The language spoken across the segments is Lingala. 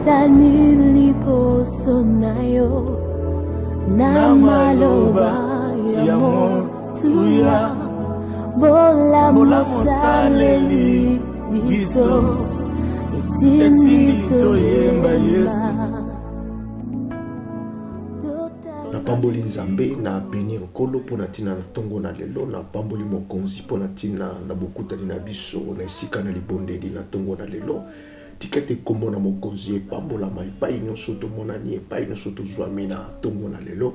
Sani liboso nayo na maloba ya motuya bola mosaleli biso etindi toyemba Yesu. Na pamboli nzambe na bénir kolo pona tina na tongo na lelo na pamboli mokonzi pona tina na bokutani na biso na esika na libondeli na tongo na lelo. Tikete kombo na mokonzi epambola epai nyonso tomonani epai nyonso tozwami na tongo na lelo.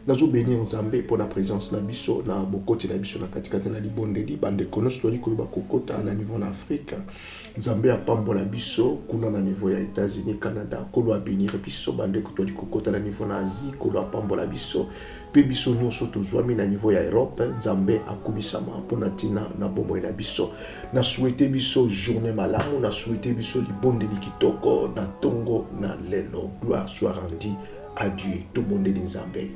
Nazo bénir nzambe pona présence na biso na bokoti na biso na katikati na libondeli bandeko nyonso toli koyeba kokota na niveau na Afrique. Nzambe apambola biso kuna na niveau ya États-Unis, Canada, kolo abénir biso bandeko toli kokota na niveau na Asie, kolo apambola biso pe biso nyonso tozwami na niveau ya Europe. Nzambe akumisama pona tina na bomoi na biso. Na souhaité biso journée malamu, na souhaité biso libondeli kitoko na tongo na lelo. Gloire soit rendue à Dieu. Tout le monde est Nzambe.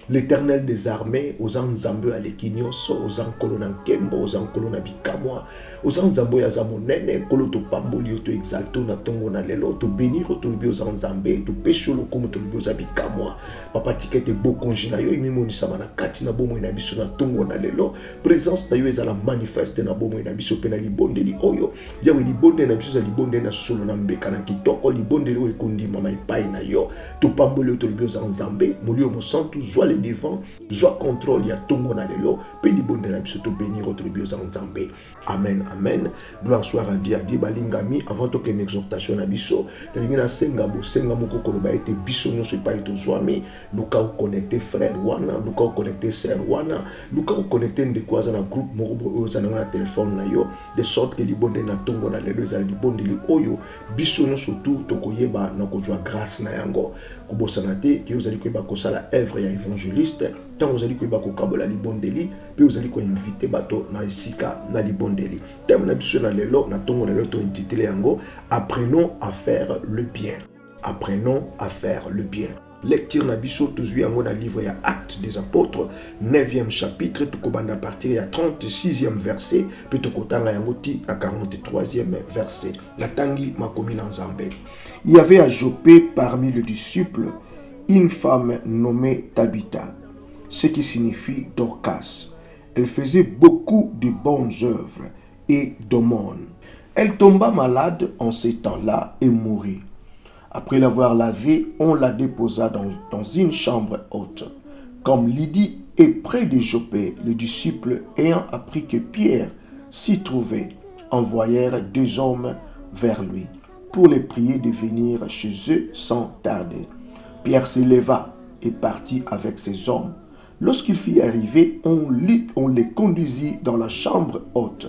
L'Éternel des armées, aux Nzambe à l'Ekinyoso, aux Ankolona Kembo, aux Ankolona Bikamwa, aux Nzambe ya Zamonene, kolo to pamboli to exalto na tongo na lelo, to bénir to libi aux Nzambe, to pesholo comme to libi aux Bikamwa. Papa tikete bo konjina yo imimoni sama na kati na bomo na biso na tongo na lelo, présence na yo ezala manifeste na bomo na biso pe na libonde li oyo, yawe libonde na biso za libonde na solo na mbeka na kitoko, libonde li ekondi mama ipai na yo, to pamboli to libi aux Nzambe, molio mo santu joie le devant, joie contrôle ya tongo na lelo, pe libonde na biso to bénir to libi aux Nzambe. Amen. Amen. Gloire soit rendue à Dieu. Balingami, avant toute une exhortation à biso, na senga moko koloba ete biso nyonso pa ito zwami, luka ko connecter frère wana, luka ko connecter sœur wana, luka ko connecter ndeko za na groupe moko oyo za na téléphone na yo, de sorte que libonde na tongo na lelo za libonde li oyo biso nyonso tout tokoyeba na ko jwa grâce na yango. Kobosana te ki ozali koyeba kosala œuvre ya évangéliste, tant ozali koyeba kokabola libondeli, pe ozali ko inviter bato na esika na libondeli. Thème na biso na lelo na tongo na lelo to intitulé yango apprenons à faire le bien. Apprenons à faire le bien. Lecture na biso tozui yango na livre ya Actes des Apôtres 9e chapitre tukobanda à partir ya 36e verset pe tokotanga yango ti à 43e verset. La tangi makomi na Nzambe. Il y avait à Jopé parmi les disciples une femme nommée Tabitha, ce qui signifie Dorcas. Elle faisait beaucoup de bonnes œuvres et d'aumônes. Elle tomba malade en ces temps-là et mourut. Après l'avoir lavée, on la déposa dans une chambre haute. Comme Lydie est près de Jopé, les disciples ayant appris que Pierre s'y trouvait, envoyèrent 2 hommes vers lui pour les prier de venir chez eux sans tarder. Pierre se leva et partit avec ses hommes. Lorsqu'il fut arrivé, on les conduisit dans la chambre haute.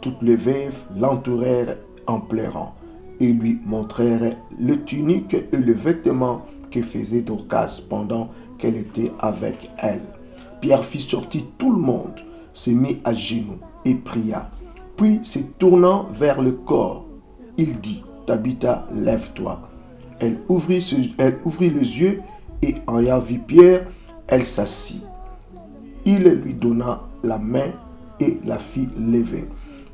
Toutes les veuves l'entourèrent en pleurant et lui montrèrent le tunique et le vêtement que faisait Dorcas pendant qu'elle était avec elle. Pierre fit sortir tout le monde, se mit à genoux et pria. Puis, se tournant vers le corps, il dit, Tabitha, lève-toi. Elle ouvrit les yeux et en ayant vu Pierre, elle s'assit. Il lui donna la main et la fit lever.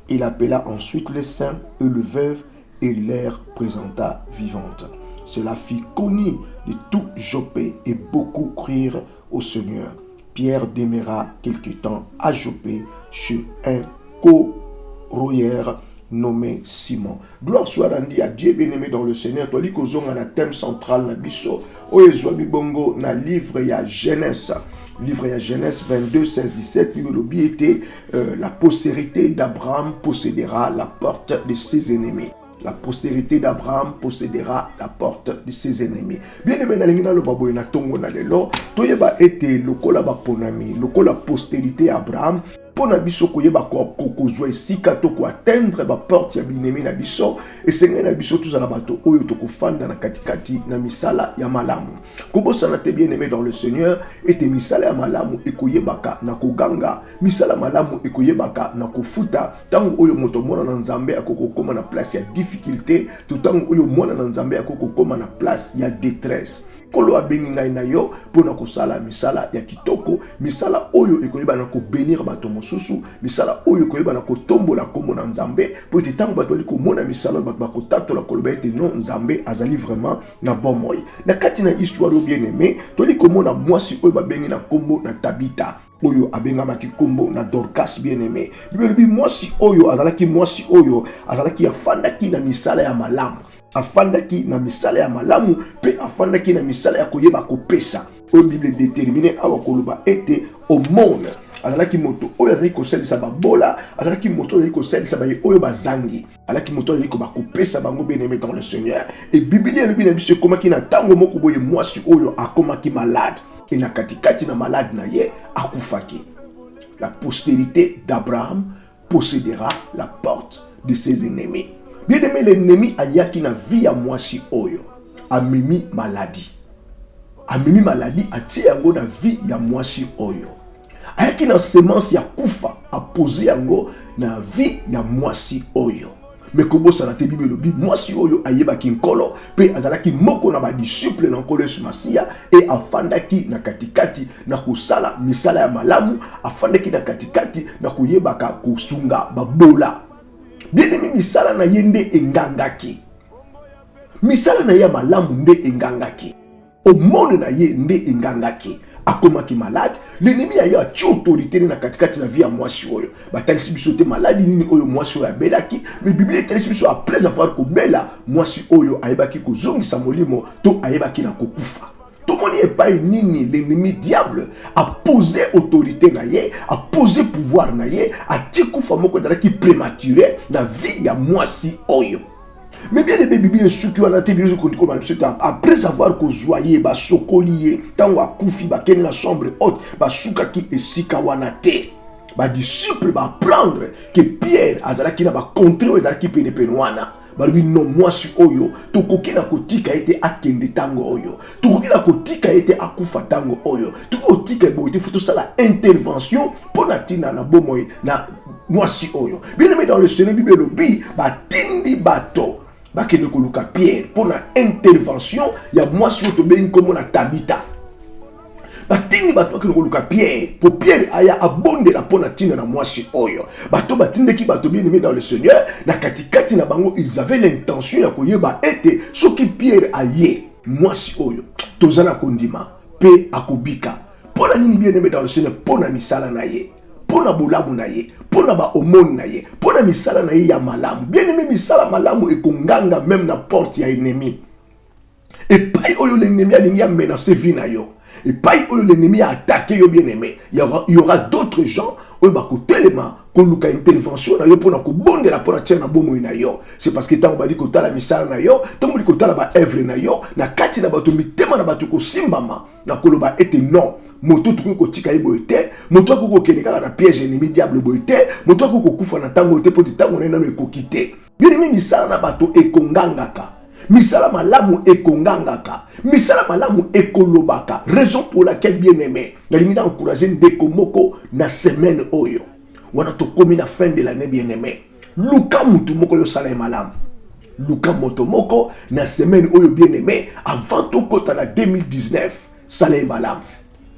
Il appela ensuite les saints et le veuve et leur présenta vivante. Cela fit connue de tout Jopé et beaucoup crurent au Seigneur. Pierre demeura quelque temps à Jopé chez un co-rouillère nommé Simon. Gloire soit rendue à Dieu bien-aimé dans le Seigneur. Toi, likozonga na thème central na biso. Oezwa bibongo na livre ya Genèse. Livre ya Genèse 22, 16, 17. Bible était la postérité d'Abraham possédera la porte de ses ennemis. La postérité d'Abraham possédera la porte de ses ennemis. Bien aimé na lingina lo baboy na tongo na lelo. Toyeba ete lokola ba ponami, lokola postérité Abraham. Pona biso koyeba kokozwa esika to ko atteindre ba porte ya binemi na biso esenga na biso tuzala bato oyo to kofanda na katikati na misala ya malamu. Kobosana te bien aimé dans le Seigneur ete misala ya malamu ekoyebaka na koganga, misala malamu ekoyebaka na kofuta tango oyo moto mona na Nzambe akokoma na place ya difficulté, tout tango oyo mona na Nzambe akokoma na place ya détresse. Nkolo abengi ngai na yo pona kosala misala ya kitoko, misala oyo ekoyeba na ko bénir bato mosusu, misala oyo ekoyeba na ko tombola kombo na Nzambe, po ete tango bato bali komona misala bato bakotatola koloba ete non Nzambe azali vraiment na bomoi. Na kati na histoire yo bien aimé, toli komona mwasi oyo babengi na kombo na Tabita, oyo abengamaki kombo na Dorcas bien aimé. Bibelobi mwasi oyo azalaki afandaki na misala ya malamu, afandaki na misala ya malamu pe afandaki na misala ya koyeba kopesa. Oyo Bible déterminé awa koloba ete omone azalaki moto oyo azalaki kosalisa babola, azalaki moto azalaki kosalisa baye oyo bazangi, azalaki moto azalaki ko bakopesa bango bien aimé dans le Seigneur. Et Bible elobi na biso ekomaki na tango moko boye mwasi oyo akomaki malade, et na katikati na malade na ye akufaki. La postérité d'Abraham possédera la porte de ses ennemis. Bien aimé, l'ennemi ayaki na vie ya mwasi oyo amemi maladie. Amemi maladie atie yango na vie ya mwasi oyo. Ayaki na semence ya kufa apose yango na vie ya mwasi oyo. Mais kobo sana te Bible lobi mwasi oyo ayebaki nkolo pe azalaki moko na ba disciple na nkolo Yesu Masia, et afandaki na katikati na kusala misala ya malamu, afandaki na katikati na kuyebaka kusunga babola. Bien aimé, misala na yende engangaki. Misala na ya malamu nde engangaki. Omone na ye nde engangaki. Akomaki malade, l'ennemi a eu autorité na katikati na vie ya mwasi oyo. Batalisi biso te maladi nini oyo mwasi oyo abelaki, mais Bible etalisi biso après avoir kobela mwasi oyo ayebaki kozongisa molimo to ayebaki na kokufa. Tomoni epai nini l'ennemi diable a posé autorité na ye, a posé pouvoir na ye, a tikufa moko dalaki prématuré na vie ya mwasi oyo. Mais bien les Bible suki wana te biso kondiko ba après avoir kozwaye ba sokoliye tango akufi ba kene na chambre haute ba sukaki esika wana te. Ba disciple ba prendre que Pierre azalaki na ba contre azalaki pene wana. Balubi non mwasi oyo tokoki na kotika ete akende tango oyo, tokoki na kotika ete akufa tango oyo, tokotika boite futo sala intervention pona tina na bomoy na mwasi oyo. Bien aimé dans le Seigneur, Bible lobi batindi bato bakende koluka Pierre pona intervention ya mwasi oyo tobengi kombo na Tabita. Batindi bato bakende koluka Pierre po Pierre aya abondela pona tina na mwasi oyo. Bato batindeki bato bien aimé dans le Seigneur, na katikati na bango ils avaient l'intention ya koyeba ete soki Pierre aye mwasi oyo tozana kondima pe akobika. Pona nini bien aimé dans le Seigneur, pona misala na ye, pona bolamu na ye, pona ba omoni na ye, pona misala na ye ya malamu. Bien aimé, misala malamu ekonganga même na porte ya ennemi. Et pas oyo l'ennemi alingi a menacé vie na yo. Et pas oyo l'ennemi a attaqué yo bien aimé. Il y aura d'autres gens oyo bakotelema koluka intervention na yo pona kobondela pona tia na bomo na yo. C'est parce que tango bali kotala misala na yo, tango bali kotala ba œuvre na yo, na kati na bato mitema na bato ko simbama na koloba ete non. Moto tuko kotika ye boite, moto akoko keneka na piège ennemi diable boite, moto akoko kufa na tango te poti tango na nano ekokite. Bien aimé, misala na bato ekongangaka. Misala malamu ekongangaka. Misala malamu ekolobaka. Raison pour laquelle bien aimé, nalingi na encourager ndeko moko na semaine oyo. Wana tokomi na fin de l'année bien aimé. Luka mutu moko yo sala malamu. Luka moto moko na semaine oyo bien aimé, avant to kota na 2019 sala malamu.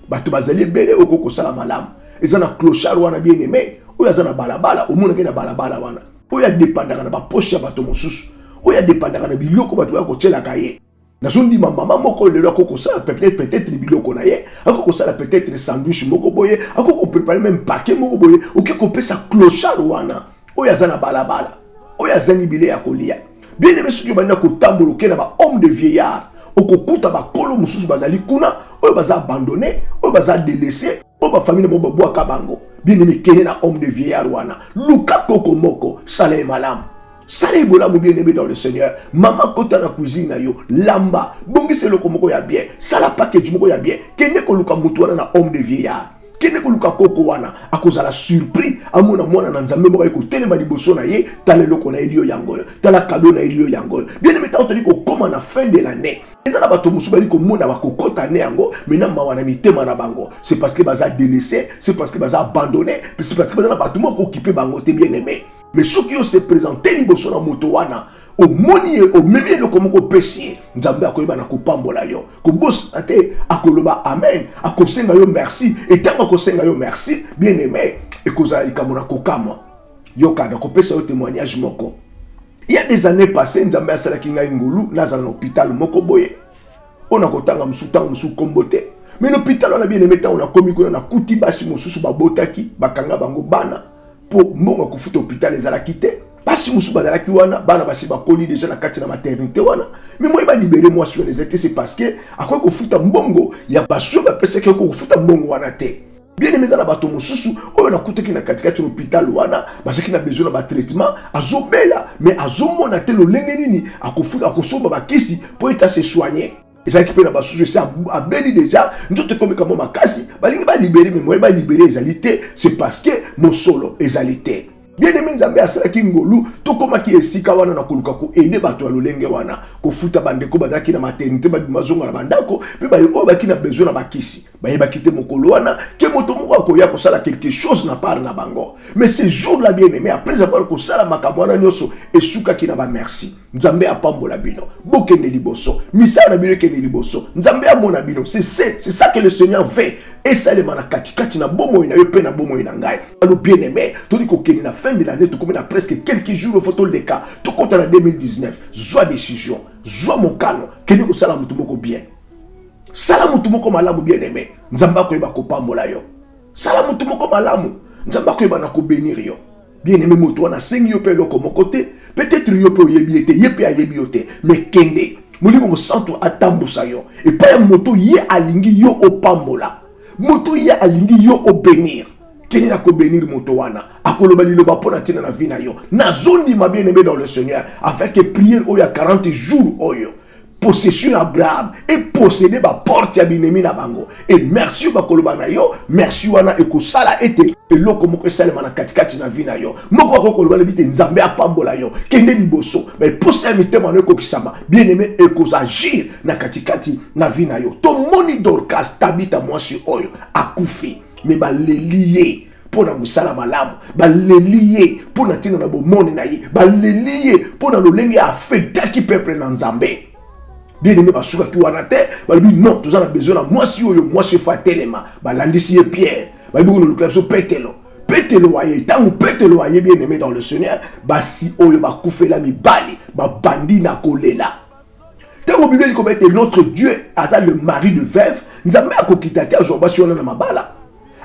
Bato bazali bele okoko sala malamu. Eza na clochard wana bien aimé, oyo azana balabala, omona ke na balabala wana. Oyo dépendaka na ba poche ya bato mosusu. Oyo dépendaka na biloko bato ya kotela kaye. Na zondi mama moko lelo akoko sala peut-être biloko na ye, akoko sala peut-être sandwich moko boye, akoko préparer même paquet moko boye, okeko pesa clochard wana. Oyo azana balabala. Oyo azani bile ya kolia. Bien aimé, soki banda ko tambola ke na ba homme de vieillard, okokuta ba kolo mususu bazali kuna, oyo baza abandonné, oyo baza délaissé, oyo ba famille mo boa kabango. Bien aimé, kene na homme de vieillard wana. Luka koko moko sala malamu. Sala bolamu bien aimé dans le Seigneur. Maman kota na cuisine na yo, lamba, bongi se loko moko ya bien. Sala package moko ya bien. Kene ko luka mutu wana na homme de vieillard. Kene ko luka koko wana, akozala surpris, amona mwana na nzambe moko eko telema liboso na ye, tala loko na elio yango, tala cadeau na elio yango. Bien aimé, ta otali ko koma na fin de l'année. Eza na bato musu bali ko mona ba kokota ne yango, mena mawana mitema na bango. C'est parce que baza délaissé, c'est parce que baza abandonné, c'est parce que baza na bato moko occupé bango te bien aimé. Mais ceux qui se présentent liboso na moto wana, omoni omemi eloko moko pesi nzambe akoyeba na kopambola yo kobosa te akoloba amen akosenga yo merci etango akosenga yo merci bien aimé ekozala likambo na kokamwa yoka na kopesa yo témoignage moko. Il y a des années passées nzambe asalaki ngai ngulu nazala na hôpital moko boye on a kotanga musutango musu kombote mais l'hôpital on a bien aimé on a komi kuna na kuti bashi mususu babotaki bakanga bango bana po mbongo kofuta hôpital ezalaki te basi musu bazalaki wana bana basi bakoli déjà na kati na maternité wana mais moi ba libérer moi sur les étés c'est parce que akwa kofuta mbongo ya basu ba pesa ke kofuta mbongo wana te bien aimé na bato mususu oyo na kutaki na kati kati l'hôpital wana basaki na besoin na traitement azobela mais azomona te lolenge nini akofuta akosomba bakisi po eta se soigner. Et ça qui peut la sous ça a beli déjà nous te comme comment makasi balingi ba libérer mais moi ba libérer ezalité c'est parce que mon solo ezalité bien aimé nzambe asala ki ngolu to koma ki esika wana na koluka ko aider bato ya lolenge wana ko futa bandeko bazaki na maternité ba mazonga na bandako pe ba o baki na besoin na bakisi ba yeba kite mokolo wana ke moto moko akoya ko sala quelque chose na part na bango mais ce jour là bien aimé après avoir ko sala makambo wana nyoso esuka ki na ba merci nzambe apambola bino bokende liboso misala bino kende liboso nzambe amona bino c'est ça que le Seigneur veut et ça le mana kati na bomo ina yo pe na bomo ina ngai alo bien aimé to di ko kende na fin de l'année tout comme na presque quelques jours au photo le cas tout compte en 2019 joie décision joie mon kano kende ko sala mutu moko bien sala mutu moko malamu bien aimé nzamba ko yeba ko pambola yo sala mutu moko malamu nzamba ko yeba na ko bénir yo bien aimé moto wana sengi yo pe loko mon côté peut-être yo pe yebi ete yepe ayebi yo te mais kende molimo mo santo atambusa yo et pas moto ye alingi yo o pambola moto ye alingi yo o bénir kende na ko bénir moto wana akoloba liloba pona tina na vie na yo na zondi ma bien aimé dans le Seigneur avec prière oyo ya 40 jours oyo possession Abraham et posséder ba porte ya binemi na bango et merci ba koloba na yo merci wana ekosala ete eloko moko esalema na katikati na vie na yo moko akokoloba le bite nzambe apambola yo kende liboso mais possé mitema na ekokisama bien aimé ekozagir na katikati na vie na yo to moni Dorcas Tabita mwasi oyo akufi mais ba lelier pona musala malamu balelier pona tina na bomone na ye balelier pona lolenge affectaki peuple na nzambe bien aimé basuka ki wana te balobi non tozana besoin na mwasi oyo mwasi fatelema balandisi ye Pierre balobi ko le so petelo waye tangu petelo waye bien aimé dans le Seigneur basi oyo bakufela mibali babandi na kolela tangu Bible ko bete notre Dieu ata le mari de veuve nzambe akokita te azobasi wana na mabala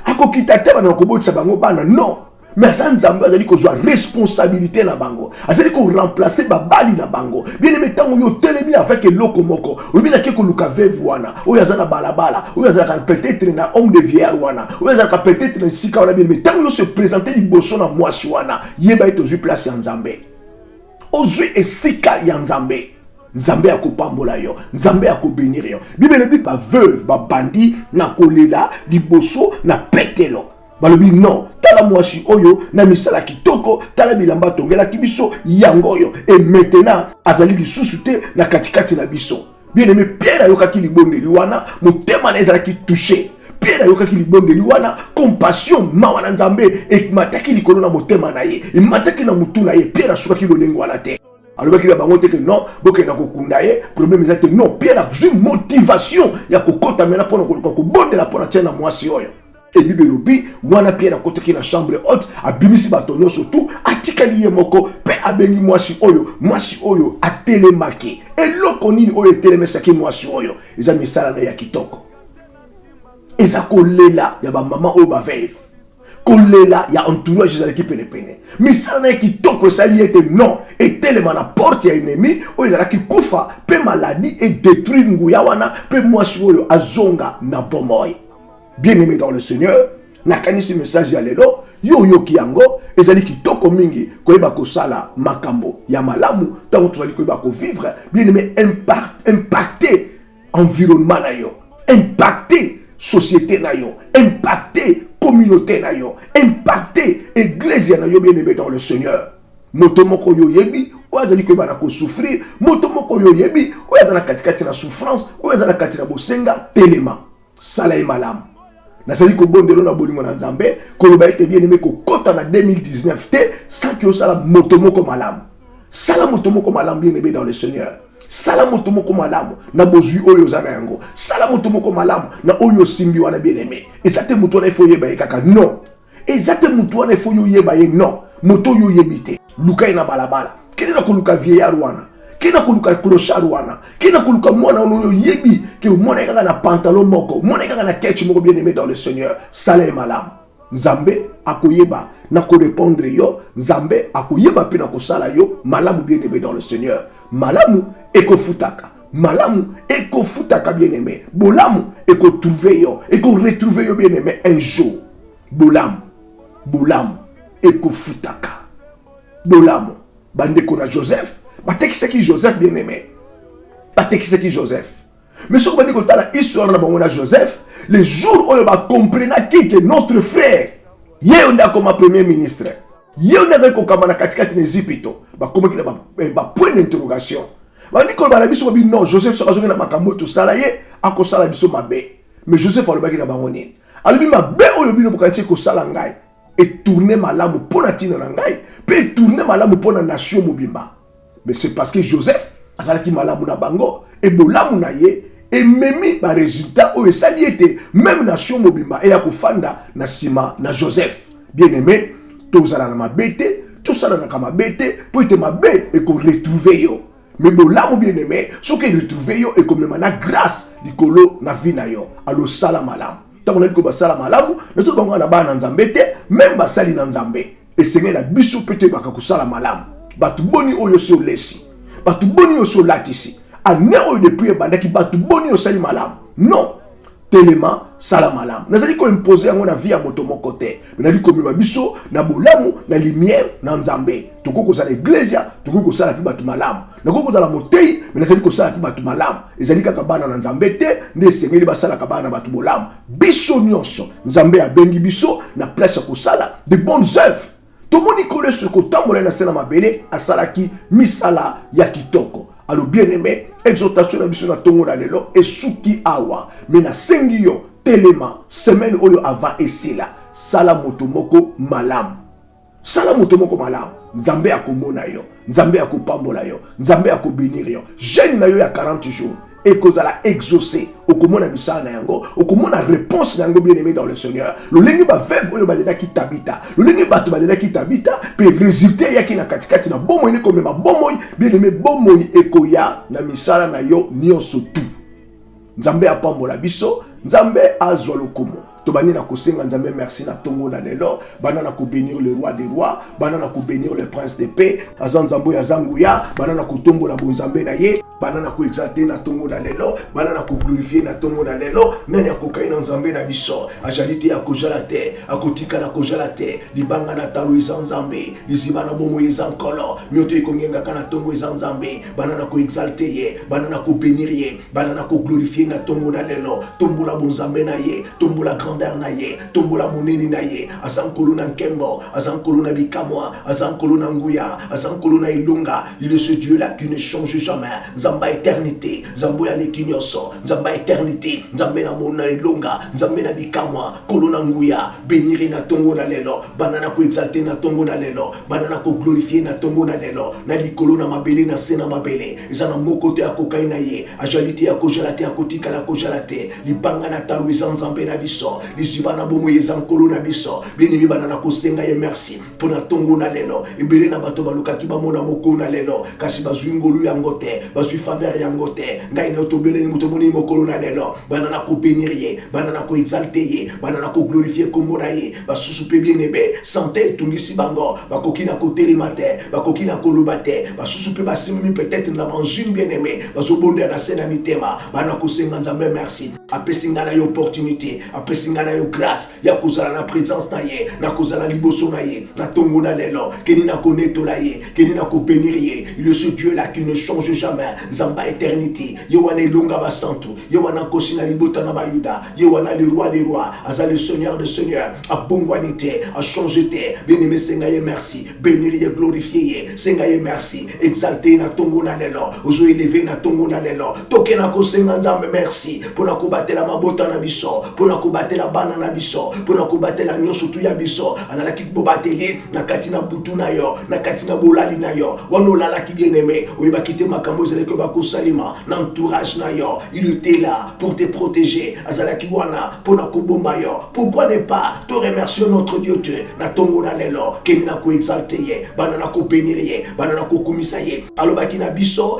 akokita te bana kobotisa bango bana non mais ça nzambe azali ko zwa responsabilité na bango azali ko remplacer babali na bango bien aimé tango yo telemi avec eloko moko obi na ke ko luka veuve wana oyo azana balabala oyo azana peut-être na homme de vieillard wana oyo azana peut-être na sika wana bien aimé tango yo se présenter liboso na mwasi wana yeba ito zui place ya nzambe ozui esika ya nzambe nzambe akopambola yo nzambe akobénir yo bibele bi ba veuve ba bandi na kolela liboso na petelo balobi non tala mwasi oyo na misala kitoko tala bilamba tongela kibiso yango yo et maintenant azali lisusu te na katikati na biso bien aimé Pierre ayokaki libondeli wana motema na ezalaki touché Pierre ayokaki libondeli wana compassion mawa na nzambe emataki likolo na motema na ye emataki na mutu na ye Pierre asukaki lolenge wana te alobaki na bango te que non bokenda kokunda ye problème ezate non Pierre a besoin motivation ya kokota mena pona kobondela pona tia na mwasi oyo et Bible lobi wana Pierre akotaki na chambre haute abimisi bato nyonso tout atikali ye moko pe abengi mwasi oyo atelemaki eloko nini oyo etelemesaki mwasi oyo eza misala na ya kitoko eza kolela ya bamama oyo baveuve kolela ya entourage ezalaki penepene misala na ya kitoko esali ete non etelema na porte ya ennemi oyo ezalaki kufa pe maladie et détruire nguya wana pe mwasi oyo azonga na bomoi. Bien aimé dans le Seigneur, nakanisi message ya lelo yo yoki yango ezali kitoko mingi koyeba kosala makambo ya malamu tango tozali koyeba ko vivre bien aimé impacter environnement na yo impacter société na yo impacter communauté na yo impacter église na yo bien aimé dans le Seigneur moto moko yo yebi oazali koyeba na ko souffrir moto moko yo yebi oazana katikati na souffrance oazana katikati na bosenga telema sala e malamu nasali ko bondelo na bolingo na nzambe koloba ete bien aimé ko kota na 2019 te sans que osala moto moko malamu Sala moto moko malamu bien-aimé dans le Seigneur. Sala moto moko malamu na bozui oyo zana yango. Sala moto moko malamu na oyo simbi wana bien-aimé. Ezate moto wana ifo yeba kaka non. Ezate moto wana ifo yo yeba ye non. Moto yo yebite. Luka ina balabala. Kene na koluka vieillard wana. Kena koluka clochard wana. Kena koluka mwana oyo yebi ke mwana kaka na pantalon moko. Mwana kaka na ketch moko bien-aimé dans le Seigneur. Sala malamu. Nzambe akoyeba na ko répondre yo. Nzambe akoyeba pe na ko sala yo. Malamu bien-aimé dans le Seigneur. Malamu eko futaka. Malamu eko futaka bien-aimé. Bolamu eko trouver yo. Eko retrouver yo bien-aimé un jour. Bolamu. Bolamu eko futaka. Bolamu. Bande kona Joseph. Batekise ki Joseph bien-aimé. Batekise ki Joseph. Mais ce qu'on dit que la histoire de Joseph, les jours où on va comprendre que notre frère, il y a comme premier ministre, il y a comme na katikati n'Égypte, bah comment qu'il a point d'interrogation. Bah dit qu'on va la biso non Joseph sera joué na makambo tout ça là yé a ko sala biso mabe. Mais Joseph a le baki na bangoni. Ali mabe o yo bino bokanti ko sala ngai et tourner malamu pona tina na ngai, peut tourner malamu pona nation mobimba. Mais c'est parce que Joseph a sala ki malamu na bango et bolamu na ye. Et même les résultats où ça y était, même nation mobimba et à kufanda na sima na Joseph. Bien aimé, tout ça dans ma bête, tout ça dans ma bête, pour être ma bête et qu'on retrouve yo. Mais bon là bien aimé, ce que retrouve yo et comme na grâce du colo na vie na yo. Alors salam alam. Tant on a dit que salam alam, nous tout bango na ba na nzambete, même ba sali na nzambe. Et c'est la biso pété ba ka salam alam. Ba tu boni oyo so lesi. Ba tu boni oyo so latisi. A néo de prier bandaki batu boni au salim malam. Non. Tellement salam malam. N'a dit qu'on imposer à mon avis à mon côté. Mais n'a dit comme biso na bolamu na lumière na nzambe. Toko ko sala iglesia, toko ko sala pi batu malam. Na ko dans la motei, mais n'a dit ko sala pi batu malam. Ezali kaka bana na nzambe te, ne semeli ba sala kabana batu bolam. Biso nyonso. Nzambe a bengi biso na place ko sala de bonnes œuvres. Tout le monde y connaît ce que tambola na sena mabele asala ki misala ya kitoko. Alors bien aimé, exhortation na biso na tongo na lelo et suki awa. Mais na sengi yo telema semaine oyo avant esila. Sala motomoko malam. Sala motomoko malam. Nzambe akomona yo. Nzambe akopambola yo. Nzambe akobénir yo. Jeune na yo ya 40 jours. Et que ça l'a exaucé. Au comment on a mis ça na yango. Au comment on a réponse na yango bien aimé dans le Seigneur. Le lengi ba veuve oyo balela ki tabita. Le lengi ba to balela ki tabita. Pe résulter ya ki na katikati na bomo ine comme ma bomo bien aimé bomo ekoya na misala na yo nyonso tout. Nzambe apambola biso. Nzambe azwa lokumo. Tobani na kosenga nzambe merci na tongo na lelo. Bana na ko bénir le roi des rois. Bana na ko bénir le prince de paix. Azan nzambo ya zanguya. Bana na ko tombola bonzambe na ye. Banana ko exalter na tongo na lelo, banana ko glorifier na tongo na lelo, nani akokai na nzambe na biso, ajalite ya kojala te, akotika na kojala te, libanga na talo nzambe, liziba na bomo ezankolo, mioto ekongenga kana tongo nzambe, banana ko exalter ye, banana ko bénir ye, banana ko glorifier na tongo na lelo, tombola bonzambe na ye, tombola grandeur na ye, tombola moneni na ye, azankolo na nkembo, azankolo na bikamwa, azankolo na nguya, azankolo na ilunga, il est ce Dieu là qui ne change jamais. Zamba éternité, Zambo ya nekinyoso, Zamba éternité, Zambe na mona ilonga, Zambe na bikamwa, kolona nguya, bénir na tongo na lelo, banana ko exalter na tongo na lelo, banana ko glorifier na tongo na lelo, na likolo na mabele na sena mabele, ezana mokote ya kokai na ye, ajalite ya kojalate ya kotika la kojalate, libanga na talu Zambe na biso, liziba na bomo yezankolo na biso, bien-aimé banana ko senga ye merci, pour na tongo na lelo, ebele na bato baluka ki bamona moko na lelo, kasi bazwingolu yangote, bazwi faveur yangote, ngai na otobele ni muto moni mokolo na lelo, banana ko bénir ye, banana ko exalter ye, banana ko glorifier kombo na ye, basusu pe bien aimé, santé tungisi bango, bakoki na ko telemate, bakoki na ko lobate, basusu pe basimi peut-être na banjine bien aimé, bazobonde na sena mitema, banana ko senga nzambe merci, apesinga na yo opportunité, apesinga na yo grâce, ya kozala na présence na ye, na kozala liboso na ye, na tongo na lelo, keni na ko netola ye, keni na ko bénir ye, il est ce Dieu là qui ne change jamais. Zamba éternité, Yowane Lunga Basantu, Yowana Kosina Libota Nabayuda, Yowana le roi des rois, Aza le seigneur des seigneurs, a bongwanité, a changé, bénime Sengaye merci, bénir glorifier, Sengaye merci, exalté na tongo na lelo, ozo élevé na tongo na lelo, toke na kosenga nzambe merci, pour na koba kobatela mabota na biso, pona kobatela bana na biso, pona kobatela nyonso tu ya biso, azalaki kobateli na kati na butu na yo, na kati na bolali na yo, wana olalaki bien-aimé, oyebaki te makambo ezalaki bakosalema na entourage na yo, il était là pour te protéger, azalaki wana pona kobomba yo. Pourquoi ne pas te remercier notre Dieu Dieu, na tongo na lelo, keni na ko exalter ye, bana na ko bénir ye, bana na ko komisa ye, alobaki na biso,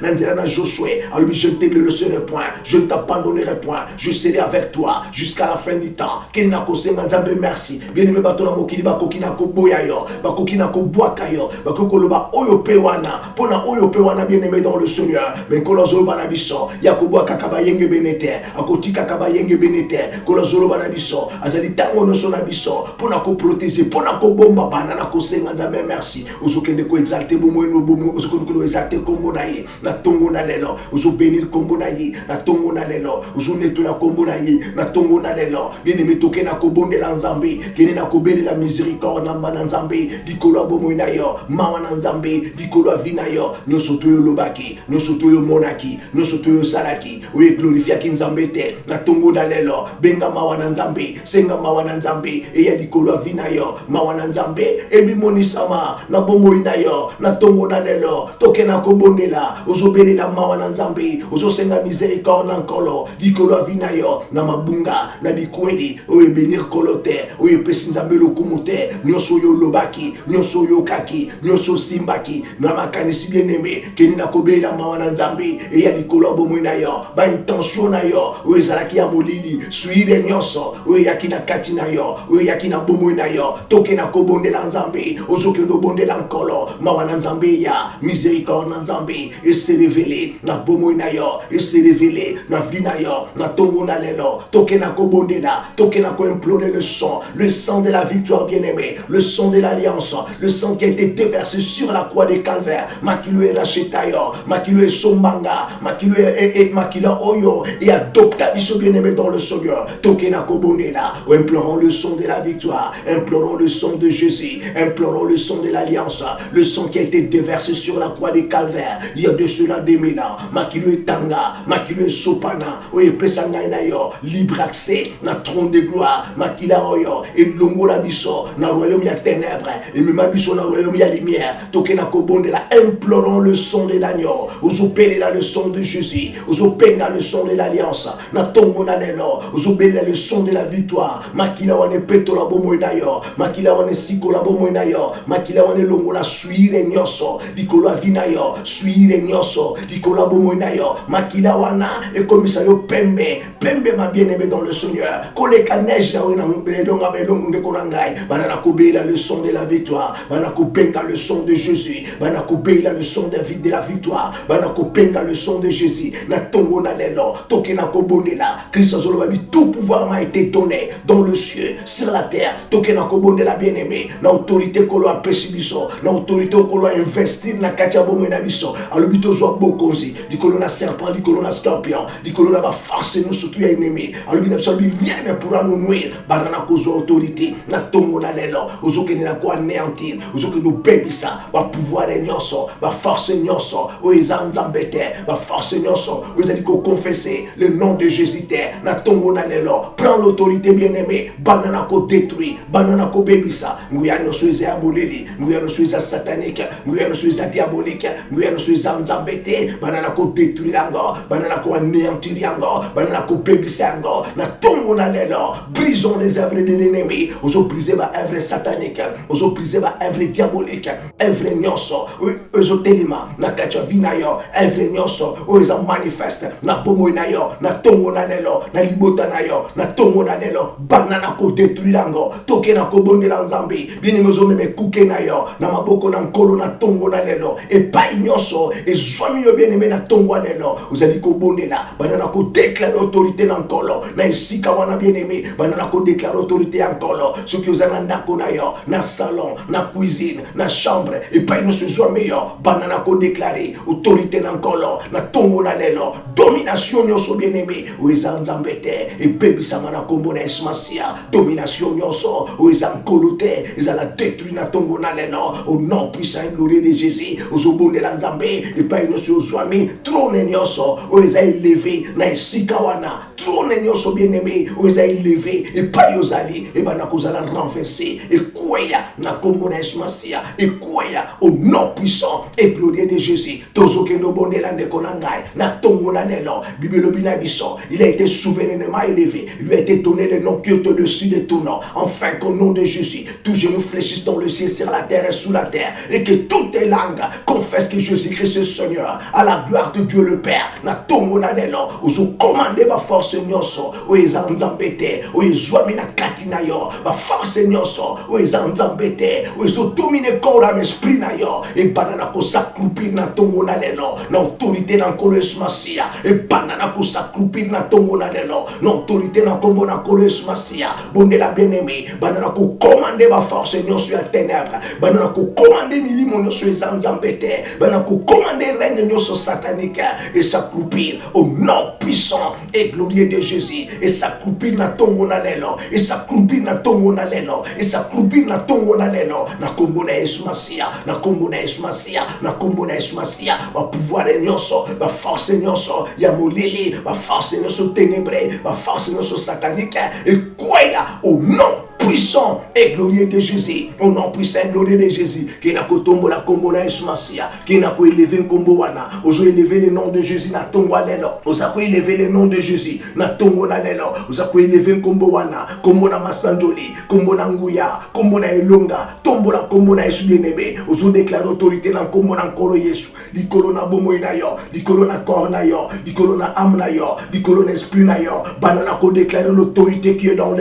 na nzela na Josué, alobi je ne te laisserai point, je ne t'abandonnerai point, je serai avec toi jusqu'à la fin du temps. Keni na ko senga nzambe merci, bien-aimé bato na mokili bakoki na ko boya yo, bakoki na ko bwaka yo, bakoki koloba oyo pe wana, pona oyo pe wana bien-aimé dans le Seigneur, mais kolozo bana biso, ya ko bwaka kabayenge benete, akotika kabayenge benete, kolozo bana biso, azali tango no sona biso, pona ko protéger, pona ko bomba bana na ko senga nzambe merci, uzokende ko exalter bomo no bomo, uzokende ko exalter kombo na ye, na tongo na lelo, uzo bénir kombo na ye, na tongo na lelo, uzo netula kombo na ye, na tongo na lelo, bien-aimé toke na ko bonde la nzambe, kene na ko bénir la miséricorde na mbana nzambe, dikolo bomo na yo, mawa na nzambe, dikolo vina yo, nyoso to yo lobaki, nyoso to yo monaki, nyoso to yo salaki, we glorifia ki nzambe te, na tongo na lelo, benga mawa na nzambe, senga mawa na nzambe, eya dikolo vina yo, mawa na nzambe, ebi monisama, na bomo na yo, na tongo na lelo, toke na ko bonde la, uzo bénir la mawa na nzambe, uzo senga miséricorde na nkolo, dikolo vina yo, na mabunga, na bikweli, oye bénir kolote, oye pesi nzambe lokumute, nyoso yo lobaki, nyoso yo kaki, nyoso simbaki, na makanisi bien-aimé, keni na kobe la mawa na nzambe, eya dikolo bomo na yo, ba intention na yo, oye zalaki ya molili, suire nyonso, oye yaki na kati na yo, oye yaki na bomo na yo, toke na kobonde la nzambe, ozoke no bonde la nkolo, mawa na nzambe ya, miséricorde na nzambe, et se révéler, na bomo na yo, et se révéler, na vie na yo, na tongo na lelo, toke na kobonde la, toke na ko implorer le sang de la victoire bien-aimé, le sang de l'alliance, le sang qui a été déversé sur la croix des calvaires, makilo e rachetayo, makilo e sombanga, makilo e makilo oyo, et adopta biso bien-aimé dans le Seigneur, toke na kobonde la, implorons le sang de la victoire, implorons le sang de Jésus, implorons le sang de l'alliance, le sang qui a été déversé sur la croix des calvaires, il y a de cela 2000 ans, makilo e tanga, makilo e sopana, oye pesanga na yo, libre accès, na trône de gloire, makila oyo, et longo la biso, na royaume ya ténèbres, et mima biso na royaume ya lumière, toke na kobonde la, implorons le sang de l'agneau, uzopele la le sang de Jésus, uzopenga le sang de l'alliance, na tongo na lelo, uzobele le son de la victoire, makila wane peto la bomo na yo, makila wane siko la bomo na yo, makila wane longo la suire nyoso, dikolo vina yo, suire nyoso, dikolo bomo na yo, makila wana, et comme ça yo pembe, pembe ma bien-aimé dans le Seigneur, koleka neige na wena mbelonga belonga de korangai, banana kobela le son de la victoire, banana kopenga le son de Jésus, banana kobela le son de la victoire, banana kopenga le son de Jésus, na tongo na lelo, toke na kobonde la, Christ azolobabi, tout pouvoir m'a été donné dans le ciel, sur la terre, toke na kobonde la bien-aimé, na autorité kolo a pesibiso, na autorité kolo a investir na katia bomo na biso, alobito zo bokonzi, di kolo na serpent, di kolo na scorpion, di kolo na ba force nous surtout ya ennemi, alobi na biso rien ne pourra nous nuire, banana kozo autorité, na tongo na lelo, ozokene na ko anéantir, ozokene no bebisa, ba pouvoir nyonso, ba force nyonso, o ezanzambete, ba force nyonso, o ezali ko confesser le nom de Jésus te, na tongo na lelo, prends l'autorité bien-aimé, banana ko détruit, banana ko bebisa, nguya no soise ya moleli, nguya no soise satanique, nguya no soise diabolique, nguya no soise nzambete, banana ko détruire yango, banana ko anéantir yango, banana ko bebisa yango, na tongo na lelo, brisons les œuvres de l'ennemi, ozo briser ba œuvre satanique, ozo briser ba œuvre diabolique, œuvre nyonso, ozo telima, na kacha vina yo, œuvre nyonso, ozo manifeste, na bomo na yo, na tongo na lelo, na libota na yo, na tongo na lelo, banana ko détruire yango, toke na ko bonde la nzambi, bini mozo meme kuke na yo, na maboko na nkolo na tongo na lelo, e pa nyonso, e zwami yo bien aimé na tongo na lelo, ozali ko bonde la, banana ko déclarer autorité na nkolo, na esika wana bien aimé, banana ko déclarer autorité en nkolo, soki ozana ndako na yo, na salon, na cuisine, na chambre, e pa nyonso zwami yo, banana ko déclarer autorité na nkolo, na tongo na lelo, domination nyonso bien aimé, o eza nzambe te, e bebisama na kombo na esmasia, domination nyonso, o eza nkolo te, eza la détruit na tongo na lelo au nom puissant et glorieux de Jésus ozobonde la nzambe et pas nyonso ozwami trône nyonso oza élevé na esika wana trône nyonso bien-aimé oza élevé et pas yozali et bana kozala renversé et kweya na kombo na Yesu Masia et kweya au nom puissant et glorieux de Jésus tozokendo bonde la ndeko na ngai na tongo na lelo Bible bina biso il a été souverainement élevé il lui a été donné le nom qui est au-dessus de tout nom enfin qu'au nom de Jésus tous genoux fléchissent dans le ciel sur la terre et sous la terre et que toutes les langues confessent que Jésus-Christ est Seigneur à la gloire de Dieu le Père na tongo na lelo ozo commander ba force nyonso oeza nzambe te oezwami na kati na yo ba force nyonso oeza nzambe te oezo dominer corps âme esprit na yo et banana ko s'accroupir na tongo na lelo na autorité na nkolo Yesu Masia et banana ko s'accroupir na tongo na lelo na autorité na kombo na nkolo Yesu Masia bonde la bien-aimé banana ko commander ba force nyonso ya ténèbres banana ko commander milimo nyonso eza nzambe te banana ko commander règne nyonso satanique et s'accroupir au nom puissant et glorieux de Jésus et s'accroupir na tongo na lelo et s'accroupir na tongo na lelo et s'accroupir na tongo na lelo na kombo na Yesu Masia na kombo na Yesu Masia na kombo na Yesu Masia ba pouvoir nyonso ba force nyonso ya molili ba force nyonso ténébreux ba force nyonso satanique et quoi au nom puissant et glorieux de Jésus au nom puissant et glorieux de Jésus qui n'a kotombo la kombo na Yesu Masia qui n'a ko élever kombo wana ozo élever le nom de Jésus na tongo lelo ozo ko élever le nom de Jésus na tongo na lelo ozo ko élever kombo wana kombo na masandoli kombo na nguya kombo na elonga tombo la kombo na Yesu bien-aimé ozo déclarer autorité na kombo na nkolo Yesu likolo na bomo na yo likolo na corps na yo likolo na âme na yo likolo na esprit na yo banana ko déclarer l'autorité qui est dans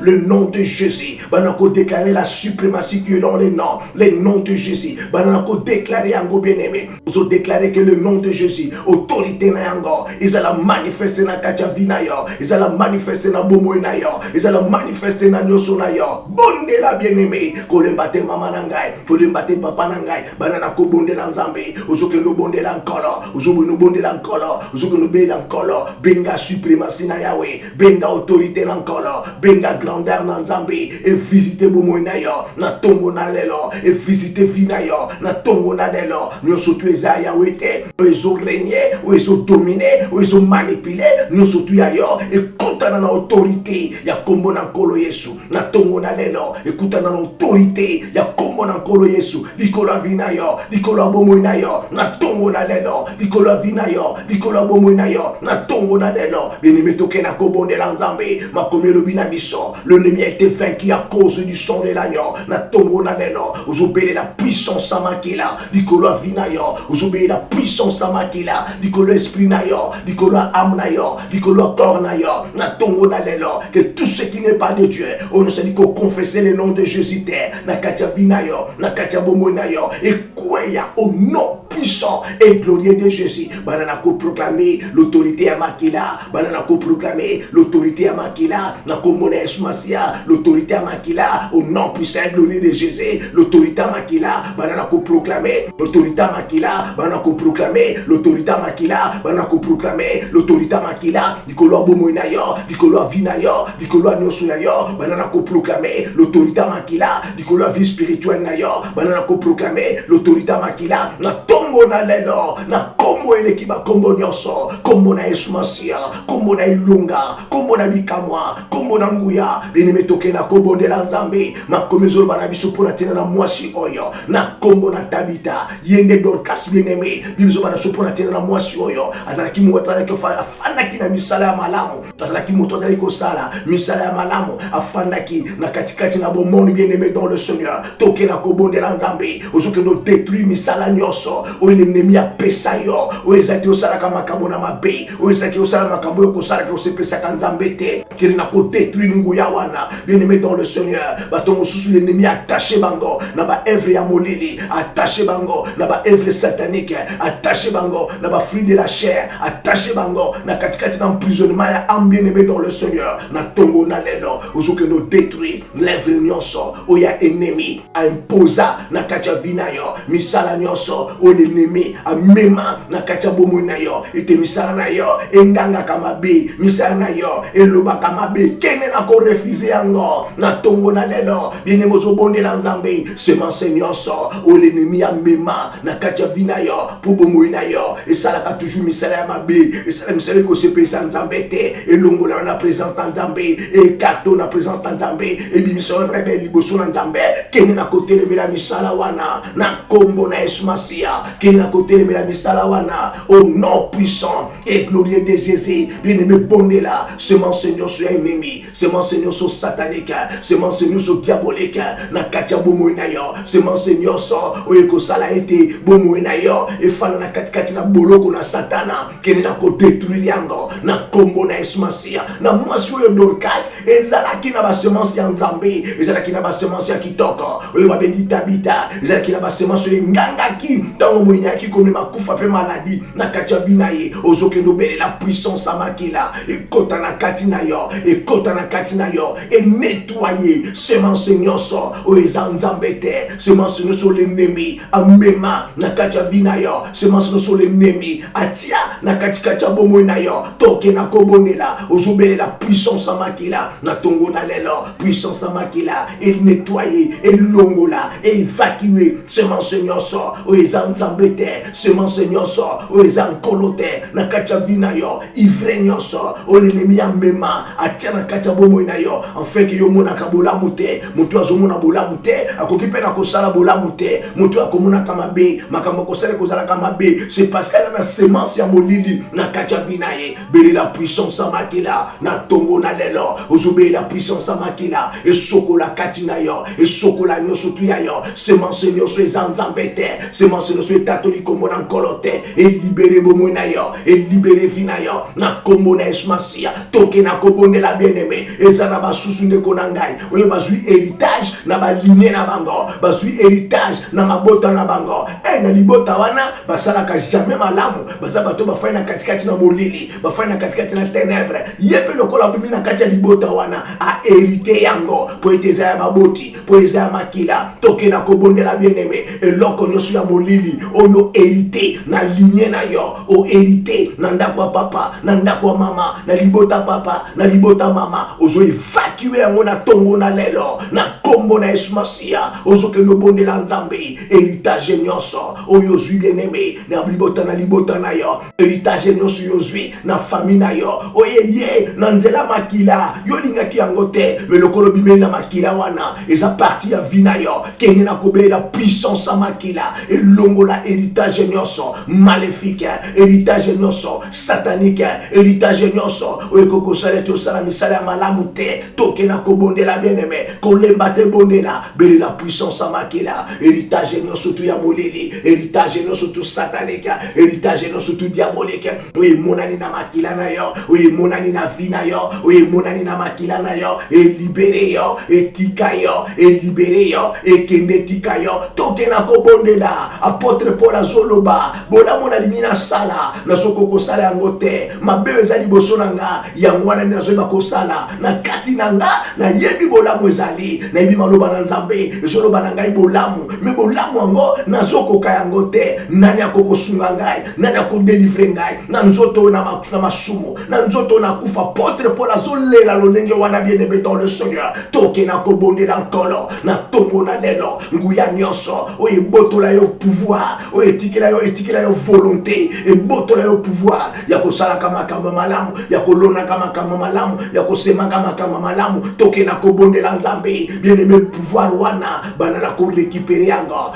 le nom de Jésus banako déclarer la suprématie qui est dans les noms de Jésus banako déclarer yango bien-aimé ozo déclarer que le nom de Jésus autorité na yango ezala manifester na katia vina yo ezala manifester na bomo na yo ezala manifester na nyoso na yo bonde la bien-aimé kolemba te mama na ngai kolemba te papa na ngai banana ko bonde la nzambe ozo kendo bonde la nkolo ozo bono bonde la nkolo ozo kendo be la nkolo benga suprématie na Yahweh benga autorité na nkolo benga grandeur na nzambe et visiter bomo na yo na tongo na lelo et visiter vina yo na tongo na lelo nyoso tu eza Yahweh te ozo régner ozo dominer ozo manipuler nyoso tu ya yo ekutana na autorité ya kombo na nkolo Yesu na tongo na lelo ekutana na autorité ya kombo na nkolo Yesu likolo vina yo likolo bomo na yo na tongo na lelo likolo vina yo likolo bomo na yo na tongo na lelo bien-aimé toke na kobonde la nzambe makomi lobina biso le ennemi a été vaincu à cause du sang de l'agneau na tongo na lelo ozobele la puissance amakila likolo vina yo ozobele la puissance amakila likolo esprit na yo likolo âme na yo likolo corps na yo na tongo na lelo que tout ce qui n'est pas de Dieu on ne sait dit qu'on confesser le nom de Jésus terre na katia vina yo na katia bomo na yo et quoi au nom puissant et glorieux de Jésus banana ko proclamer l'autorité à Makila banana ko proclamer l'autorité à Makila na komona Yesu Masia l'autorité à Makila au nom puissant et glorieux de Jésus l'autorité à Makila banana ko proclamer l'autorité à Makila banana ko proclamer l'autorité à Makila banana ko proclamer l'autorité à Makila likolo bomo na yo likolo vina yo likolo nyoso na yo banana ko proclamer l'autorité à Makila likolo vie spirituelle na yo banana ko proclamer l'autorité à Makila na kombo na lelo na kombo eleki ba kombo nyonso kombo na Yesu Masia kombo na ilunga kombo na bikamwa kombo na nguya bien-aimé toke na kobonde la nzambe makomi zolo bana biso pona tina na mwasi oyo na kombo na Tabita yende Dorcas bien-aimé biso bana so pona tina na mwasi oyo azalaki mwatala ke afandaki na misala ya malamu azalaki moto azalaki kosala misala ya malamu afandaki na katikati na bomoni bien-aimé dans le Seigneur toke na kobonde la nzambe ozoke no détruire misala nyonso o l'ennemi a pesa yo o ezaki osalaka makambo na mabe o ezaki osala makambo yo kosalaka osepesaka nzambe te kili na ko détruire nguya wana bien-aimé dans le Seigneur bato mosusu l'ennemi a attaché bango na ba œuvre ya molili attaché bango na ba œuvre satanique attaché bango na ba fruit de la chair attaché bango na katikati na emprisonnement ya âme bien-aimé bien-aimé dans le Seigneur, na tongo na lelo, ozoke no détruire l'œuvre nyonso, oya ennemi, a imposa na kacha vinayo, misala nyonso, o l'ennemi, a mema na kacha bomu na yo, ete misala na yo, enganga kamabe, misala na yo, eloba kamabe, kene na ko refuser yango, na tongo na lelo, bien-aimé ozobonde la nzambe, semence nyonso, o l'ennemi a mema na kacha vinayo, pour bomu na yo, et ça la toujours misala ya mabe, et ça la misala ko se pesa nzambe te, et longola na présence nzambe, et carton na présence nzambe, et bimiso rebelle liboso na nzambe, kene na kote le mela misala wana, na kombo na Yesu Masia, kene na kote le mela misala wana, au nom puissant et glorieux de Jésus, bien-aimé bonne là, semence Seigneur sur ennemi, semence Seigneur sur satanique, semence Seigneur sur diabolique, na katia bomo na yo, semence Seigneur so, oyeko sala ete bomo na yo, e fana na katikati na boloko na satana, kene na ko détruire yango, na kombo na Yesu Masia, na mwasi oyo Dorcas, ezalaki na ba semence ya nzambe, ezalaki na ba semence ya kitoko, oyo babengi tabita, ezalaki na ba semence ya ngangaki, tango mwenyaki komi makufa pe maladie, na katia vina ye, ozoke nobele la puissance amakila, e kota na kati na yo, e kota na kati na yo, e nettoyer semence nyonso, oyo eza nzambe te, semence nyonso l'ennemi, amema na katia vina yo, semence nyonso l'ennemi, atia na katikati ya bomo na yo, toke na kobonela, ozobele la puissance amakila, na tongo na lelo, puissance amakila, et nettoyer, et longola, et évacuer, semence nyonso, oyo eza nzambe te, semence nyonso, oyo eza nkolo te, na katia vina yo, ivre nyonso, oyo l'ennemi amema, atia na katia bomo na yo, afin que yo monaka bolamu te, mutu azomona bolamu te, akoki pe na kosala bolamu te, mutu akomona kamabe, makambo kosala kozala kamabe, c'est parce qu'elle a na semence ya molili, na katia vina ye, bele la puissance amakila, na tongo na lelo, ozobele la puissance amakila, et sokola katina yo, et sokola nyonso tu ya yo, semence nyonso eza nzambe te, semence nyonso etatoli kombo na nkolo te, et libere bomo na yo, et libere vina yo, na kombo na Yesu Masia, toke na kobonde la bien-aimé, eza na basusu ndeko na ngai, oyo bazwi héritage na baline na bango, bazwi héritage na mabota na bango, na libota wana, basalaka jamais malamu, baza bato bafai na katikati na molili, bafai na katikati na ténèbres, yepe lokola bimi na kati ya libota wana, a hérité yango, po ete eza ya baboti, po eza ya makila, toke na kobonde la bien-aimé, eloko nyonso ya molili, oyo hérité na lignée na yo, o hérité na ndako ya papa, na ndako ya mama, na libota papa, na libota mama, ozo évacue yango na tongo na lelo, na kombo na Yesu Masia, ozo ke no bonde la nzambe, héritage nyonso, oyo zui bien-aimé, na libota na yo, héritage nyonso yo zui, na famille na yo, oyeye, na nzela makila, yo lingaki yango te, me lokolo bimeli na makila wana, eza parti ya vina yo, kenye na kobele la puissance a makila, et longo la héritage nyonso, maléfique, héritage nyonso, satanique, héritage nyonso, oyeko kosale to sala misala ya malamu te, toke na kobonde la bien-aimé, kolemba te bonde la, bele la puissance a makila, héritage nyonso tu ya molili, héritage nyonso tu satanique, héritage nyonso tu diabolique, oye monani na makila na yo, oye monani na vi na yo, oye monani na makila na yo, et libere yo, et tika yo, et libere yo, et kende tika yo, toke na kobonde la, apôtre Paul azoloba, bola mona limina sala, na soko kosala yango te, mabe ezali boso nanga, yango wana na zoba kosala, na kati nanga, na yebi bolamu ezali, na yebi maloba na nzambe, ezoloba na ngai bolamu, me bolamu yango, na zoko ka yango te, nani akoko sunga ngai, nani akoko delivre ngai, na nzoto na masumu, na nzoto na kufa, apôtre Paul azolela lolenge wana bien-aimé dans le Seigneur, toke na kobonde la nkolo, na tongo na lelo, nguya nyonso, oye botola yo pouvoir, oye etikela yo volonté, et botola yo pouvoir, ya kosala kama malamu, ya kolona kama malamu, ya kosema kama malamu, toke na kobonde la nzambe, bien-aimé pouvoir wana, banana ko récupérer yango,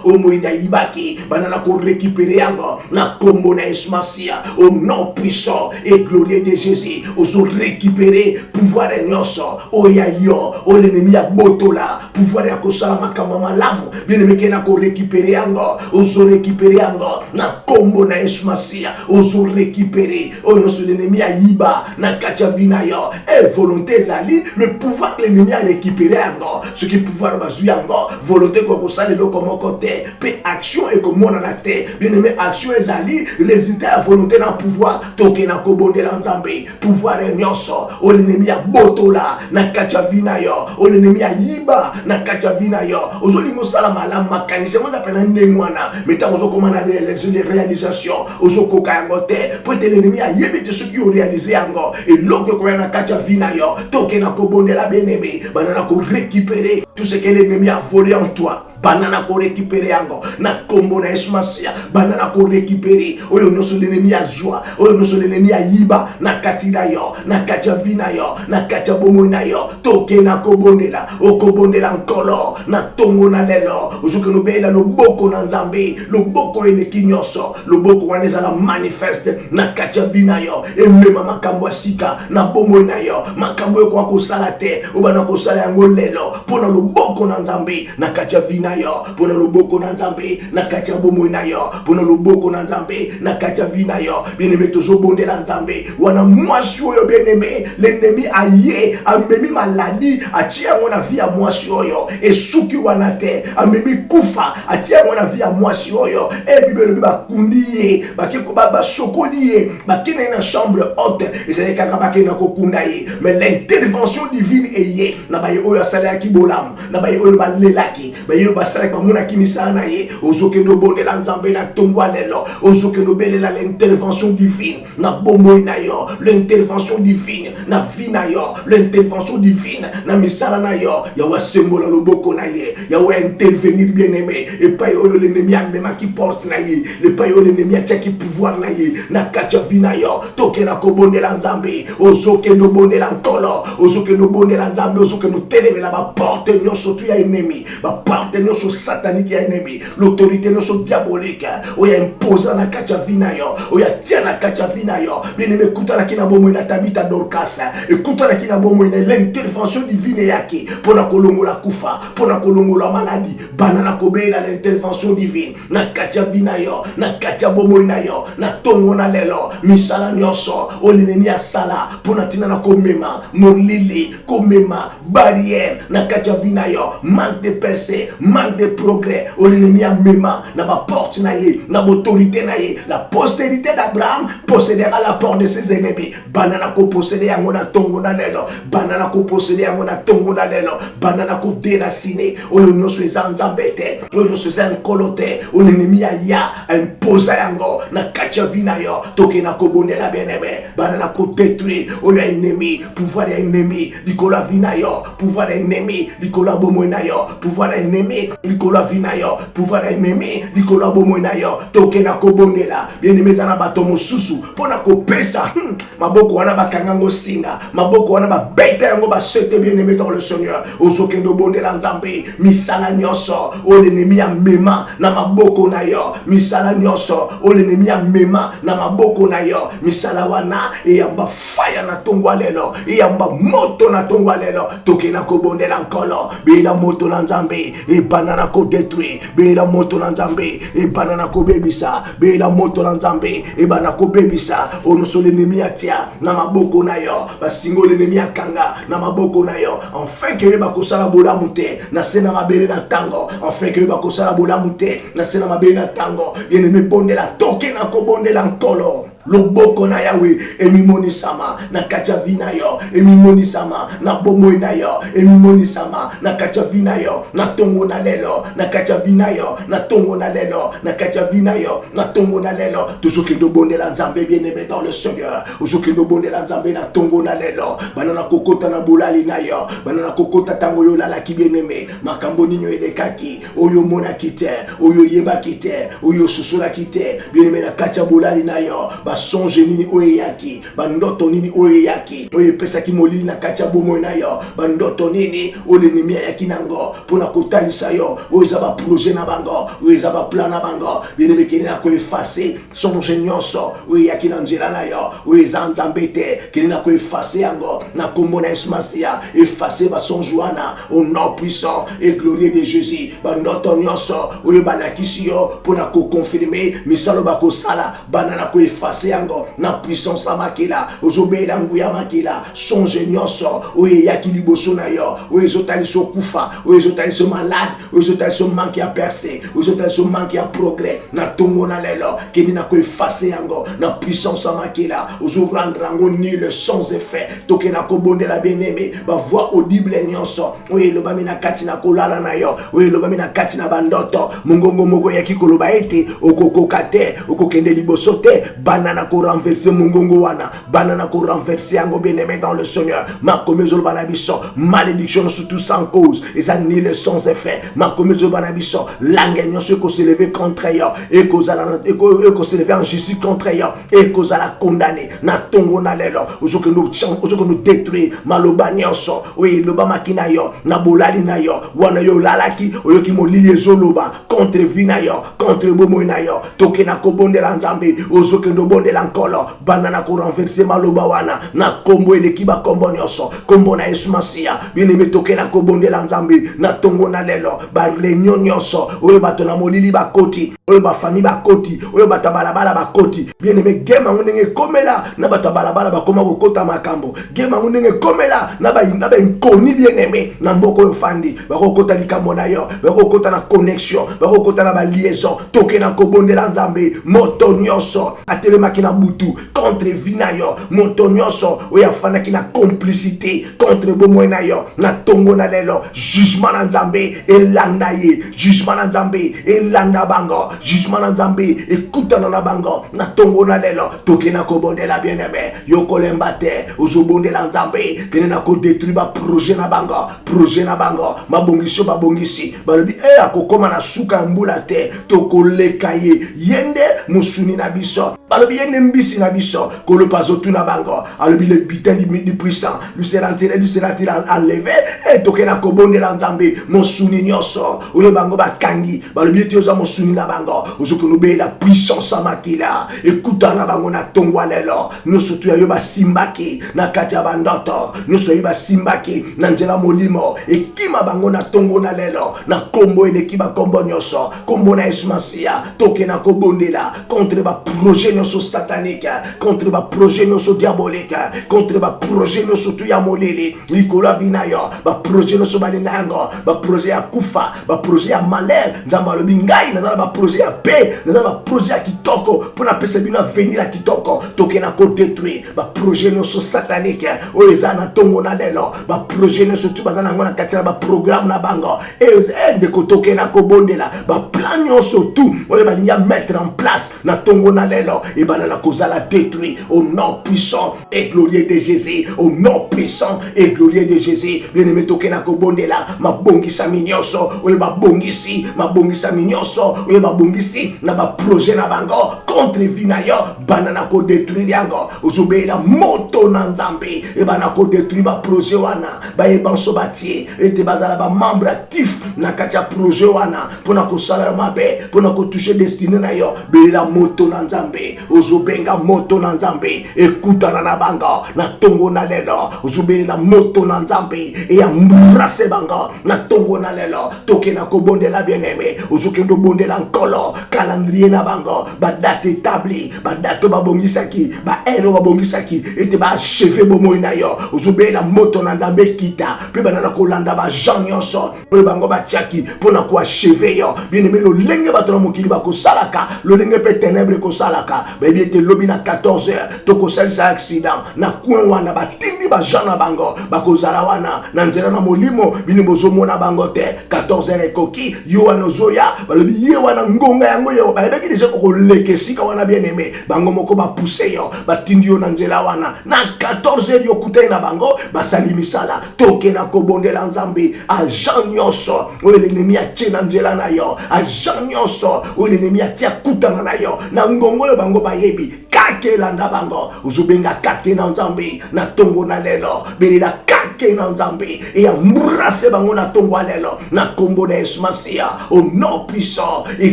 o moinda ibaki, banana ko récupérer yango, na kombo na Yesu Masia, au nom puissant et glorieux de Jésus, ozo récupérer pouvoir nyonso, oya yo, o l'ennemi ya botola, pouvoir ya kosala makama malamu, bien-aimé kena ko récupérer yango, ozo récupérer yango, na kombo na Yesu Masia, ozo récupérer, o noso l'ennemi ya yiba, na katia vina yo, et volonté zali, mais pouvoir l'ennemi a récupérer yango, ce qui pouvoir bazu yango, volonté ko kosala loko moko te, pe action et ko mona na te, bien-aimé action ezali, résultat ya volonté na pouvoir, toke na na kobondela nzambe pouvoir nyonso o l'ennemi ya botola na kacha vina yo o l'ennemi ya yiba na kacha vina yo ozoli mosala malamu makanisi mo zapena ndengwana meta ozo komana les réalisations ozo koka yango te po te l'ennemi ya yebite ce qui ont réalisé yango et loko ko na kacha vina yo toke na kobondela bien-aimé banana ko récupérer tout ce que l'ennemi a volé en toi. Banana ko récupérer yango na kombo na Yesu Masia banana ko récupérer oyo noso l'ennemi a joie oyo noso l'ennemi a yiba na katira yo na kacha vina yo na kacha bomo na yo toke na kobondela o kobondela nkolo na tongo na lelo ozuke no bela loboko na nzambe loboko eleki nyonso loboko waneza la manifeste na kacha vina yo emema makambo asika na bomo na yo makambo yo kwa kosala te obana kosala yango lelo pona loboko na nzambe na kacha vina yo pona loboko na nzambe na kacha bomo na yo pona loboko na nzambe na kacha vina yo bien-aimé tozo bondela nzambe wana mwasi oyo bien-aimé l'ennemi aye amemi maladie atia mona vie ya mwasi oyo esuki wana te amemi kufa atia mona vie ya mwasi oyo e bibelo bakundi ye bakiko baba sokoli ye bakina na chambre haute ezali kaka bakina kokunda ye mais l'intervention divine eye na baye oyo asala ki bolamu na baye oyo balelaki baye basala kwa mona kimisa na ye ozoke no bondela nzambe na tongwa lelo ozoke no belela l'intervention divine na bombo na yo l'intervention divine na vie na yo l'intervention divine na misala na yo ya wasembola loboko na ye ya wa intervenir bien-aimé et pas yo l'ennemi a même qui porte na ye le pas yo l'ennemi a qui pouvoir na ye na kacha vie na yo toke na kobondela nzambe ozoke no bondela nkolo ozoke no bondela nzambe ozoke no telemela ba porte nyonso tu ya ennemi ba porte nyonso satanique ya ennemi l'autorité nyonso diabolique oya imposa na kacha vina yo oya tia na kacha vina yo bien-aimé kutana kina bomo na Tabita Dorcas ekutana kina bomo na l'intervention divine yaki pona kolongola kufa pona kolongola maladie banana kobela l'intervention divine na kacha vina yo na kacha bomo na yo na tongo na lelo misala nyonso o l'ennemi asala pona tina na komema molili komema barrière na kacha vina yo manque de percée manque de progrès o l'ennemi a mema na ba porte na ye na autorité na ye la postérité d'Abraham possédera la porte de ses ennemis banana ko posséder yango na tongo na lelo banana ko posséder yango na tongo na lelo banana ko déraciner o nyonso eza nzambe te o nyonso eza nkolo te o l'ennemi ya imposa yango na kacha vina yo toke na kobondela bien-aimé banana ko détruire o ya ennemi pouvoir ya ennemi likola vina yo pouvoir ya ennemi likola bomo na yo pouvoir ya ennemi likola vina yo pouvoir ya ennemi likola bomo na yo toke na kobondela bien-aimé zana bato mosusu pona ko pesa maboko wana bakangango singa maboko wana babeta yango basete bien-aimé dans le Seigneur ozokendo bondela nzambe misala nyonso o l'ennemi ya mema na maboko na yo misala nyonso o l'ennemi ya mema na maboko na yo misala wana eyamba faya na tongwa lelo eyamba moto na tongwa lelo toke na kobondela nkolo bila moto na nzambe ebana na ko détruire bila moto na nzambe ebana na ko bebisa bila moto na nzambe ebana ko bebisa onoso l'ennemi atia na maboko na yo basingo l'ennemi akanga na maboko na yo enfin que ba kosala bolamu te na sena mabele na tango enfin que ba kosala bolamu te na sena mabele na tango l'ennemi bondela toke na ko bondela nkolo loboko na Yahweh emimoni sama na kacha vina yo emimoni sama na bomo na yo emimoni sama na kacha vina yo na tongo na lelo na kacha vina yo na tongo na lelo na kacha vina yo na tongo na lelo toujours que do bondela nzambe bien-aimé dans le Seigneur toujours que do bondela nzambe na tongo na lelo banana kokota na bulali na yo banana kokota tango yo lala ki bien-aimé makambo ninyo elekaki oyo mona kite oyo yeba kite oyo susura kite bien-aimé na kacha bulali na yo songe nini oyaki bandoto nini oyaki oye pesa ki molili na kacha bomo na yo bandoto nini l'ennemi yaki nango pona kotalisa yo oza ba projet na bango oza ba plan na bango bien-aimé keni na ko effacer songe nyonso oyaki na nzela na yo oza nzambe te keni na ko effacer yango na kombo na Yesu Masia effacer ba songe wana au nom puissant et glorieux de Jésus bandoto nyonso oyo balakisi yo pona ko confirmer misalo ba ko sala banana ko effacer effacer yango na puissance ya makila ozobela nguya makila songe nyonso oyo eyaki liboso na yo oyo ezotalisa okufa oyo ezotalisa malade oyo ezotalisa manque ya percé oyo ezotalisa manque ya progrès na tongo na lelo kendi na koefface yango na puissance ya makila ozorendre yango nul sans effet tokena kobondela bien-aimé bavoix audible nyonso oyo elobami na kati na kolala na yo oyo elobami na kati na bandoto mongongo moko yaki koloba ete okokoka te okokende liboso te banana ko renverser mongongo wana banana ko renverser yango bien-aimé dans le Seigneur makomezo banabiso malédiction surtout sans cause et ça ni le sans effet makomezo banabiso langue nyonso ko se lever contre yo et ko se lever en justice contre yo et ko la condamner na tongo na lelo ozoke nous détruire maloba nyonso oui loba makina yo na bolali na yo wana yo lalaki oyoki molili ezoloba contre vie na yo contre bomo na yo toke na kobondela nzambe ozoke ndo bondela nkolo banana ko renverser maloba wana na kombo eleki ba kombo nyonso kombo na Yesu Masia bien-aimé toke na kobondela nzambe na tongo na lelo ba réunion nyonso oyo bato na molili bakoti oyo ba famille bakoti oyo bato balabala bakoti bien-aimé gema ndenge komela na bato balabala bakoma kokota makambo gema ndenge komela na ba nkoni bien-aimé na mboko yo fandi bakokota likambo na yo bakokota na connexion bakokota na ba liaison toke na kobondela nzambe moto nyonso atelemaki na butu contre vie na yo moto nyonso oyo afandaki na complicité contre bomo na yo na tongo na lelo jugement na nzambe elanda ye jugement na nzambe elanda bango jugement na nzambe ekutana na bango na tongo na lelo toke na kobondela bien-aimé yo kolemba te ozobondela nzambe kene na ko détruire ba projet na bango mabongiso babongisi balobi akokoma na suka mbula te tokoleka ye yende musuni na biso balobi yende mbisi na biso kolopa zotu na bango alobi le butin du puissant lui sera-t-il enlevé et toke na kobondela nzambe mosuni nyonso oyo bango bakangi balobi ete oza mosuni na bango ozokonobe la puissance ya makila ekuta na bango na tongwa lelo nyonso tu yayo basimbaki na kati ya bandoto nyonso yayo basimbaki na nzela molimo ekima bango na tongo na lelo na kombo eleki bakombo nyonso kombo na Yesu Masia toke na kobondela contre ba projet nyonso satanique contre ba projet nyonso diabolique contre ba projet nyonso tu ya molele likola vina yo ba projet nyonso balinango ba projet ya kufa ba projet ya malheur nzamba lobi ngai na ba projet ya paix na ba projet ya kitoko pona pesa bino venir ya kitoko toke na ko détruire ba projet nyonso satanique o eza na tongo na lelo ba projet nyonso tu bazana ngona katia ba programme na bango et de ko toke na ko bondela ba plan nyonso tu o ba nya mettre en place na tongo na lelo et banana kozala détruire au nom puissant et glorieux de Jésus au nom puissant et glorieux de Jésus bien-aimé toke na ko bondela mabongisa minyoso o ba bongisi mabongisa minyoso o ba bongisi na ba projet na bango contre vie na yo banana ko détruire yango ozobela moto na nzambe e bana ko détruire ba projet wana ba ebanso batie ete bazala ba membre actif na katia projet wana pona ko sala mabe pona ko toucher destinée na yo bela moto na nzambe ozobenga moto na nzambe ekutana na bango na tongo na lelo ozobela moto na nzambe e embrasser bango na tongo na lelo toke na ko bondela bien-aimé ozokendo bondela nkolo calendrier na bango ba date établie ba date ba bongisaki ba ero ba bongisaki ete ba achever bomo na yo ozobela moto na nzambe kita pe banana kolanda ba Jean nyonso pe bango ba tiaki pona ko achever yo bien-aimé lo lenge bato na mokili ba ko salaka lo lenge pe ténèbre ko salaka ba biete lobi na 14h to ko salisa accident na coin wana ba tindi ba Jean na bango ba ko zala wana na nzela na molimo bini bozo mona bango te 14h ekoki yo wana zoya ba lobi ye wana ngonga yango yo ba beki déjà ko lekesika wana bien-aimé bango moko ba pousser yo ba tindi yo na nzela wana na 14h yo kutai na bango ba sali misala toke na kobondela nzambe a Jean nyonso o l'ennemi a tena nzela na yo a Jean nyonso o l'ennemi a tia kutana na yo na ngongo yo bango ba yebi kake landa bango uzubenga kake na nzambe na tongo na lelo belela kake marqué na nzambe et embrasser bango na tongo alelo na kombo na Yesu Masia au nom puissant et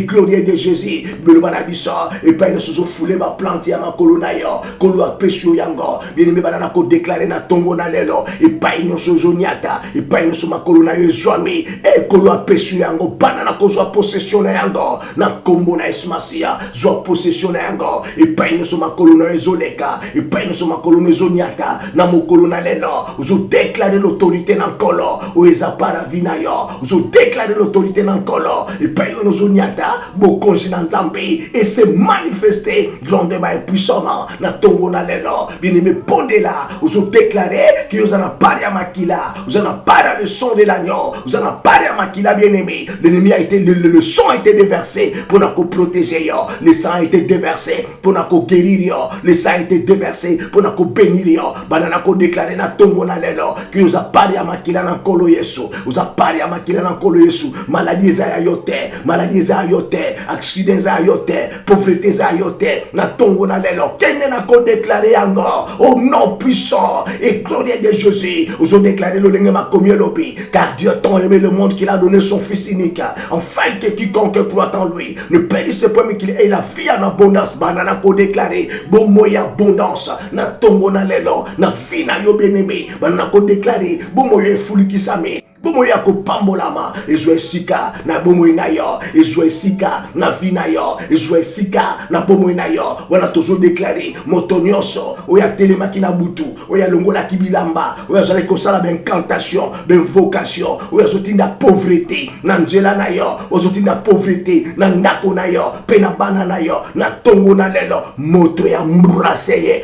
glorieux de Jésus beloba na biso et pas ne se foulé ba plante ya makolo na yo kolo apesho yango bien aimé bana ko déclarer na tongo na lelo et pas no so zoniata et pas no so makolo na yo zwami et kolo apesho yango bana na ko zo possession na yango na kombo na Yesu Masia zo possession na yango et pas no so makolo na ezoleka et pas no so makolo na zoniata na mokolo na lelo zo déclarer l'autorité na kolo o ezapara vina yo zo déclarer l'autorité na kolo et pas no zoniata bokonzi na nzambe et se manifester grandement et puissamment na tongo na lelo bien aimé ponde là vous ont déclaré que vous en a parlé à Makila vous en a parlé le sang de l'agneau vous en a parlé à Makila bien aimé l'ennemi a été le sang a été déversé pour nous protéger yo le sang a été déversé pour nous guérir yo le sang a été déversé pour nous bénir yo banana ko déclaré na tongo na lelo que vous a parlé à Makila na kolo Yesu vous a parlé à Makila na kolo Yesu maladie za yote maladie za yote accident za yote pauvreté za yote na tongo na lelo kene na ko déclarer encore au nom puissant et glorieux de Jésus vous ont déclaré le lengema comme lobi car Dieu a tant aimé le monde qu'il a donné son fils unique afin que quiconque croit en lui ne périsse pas mais qu'il ait la vie en abondance banana ko déclarer bon moyen abondance na tongo na lelo na vie na yo bien-aimé banana ko déclarer bon moyen fulu qui s'amène bomo ya ko pambolama ezwe sika na bomo na yo ezwe sika na vina yo ezwe sika na bomo na yo wana tozo déclarer motonyoso oya telemaki na butu oya longola kibilamba oya zala ko sala ben incantation ben vocation oya zotinda pauvreté na njela na yo ozotinda pauvreté na ndako na yo pena bana na yo na tongo na lelo moto ya mbraseye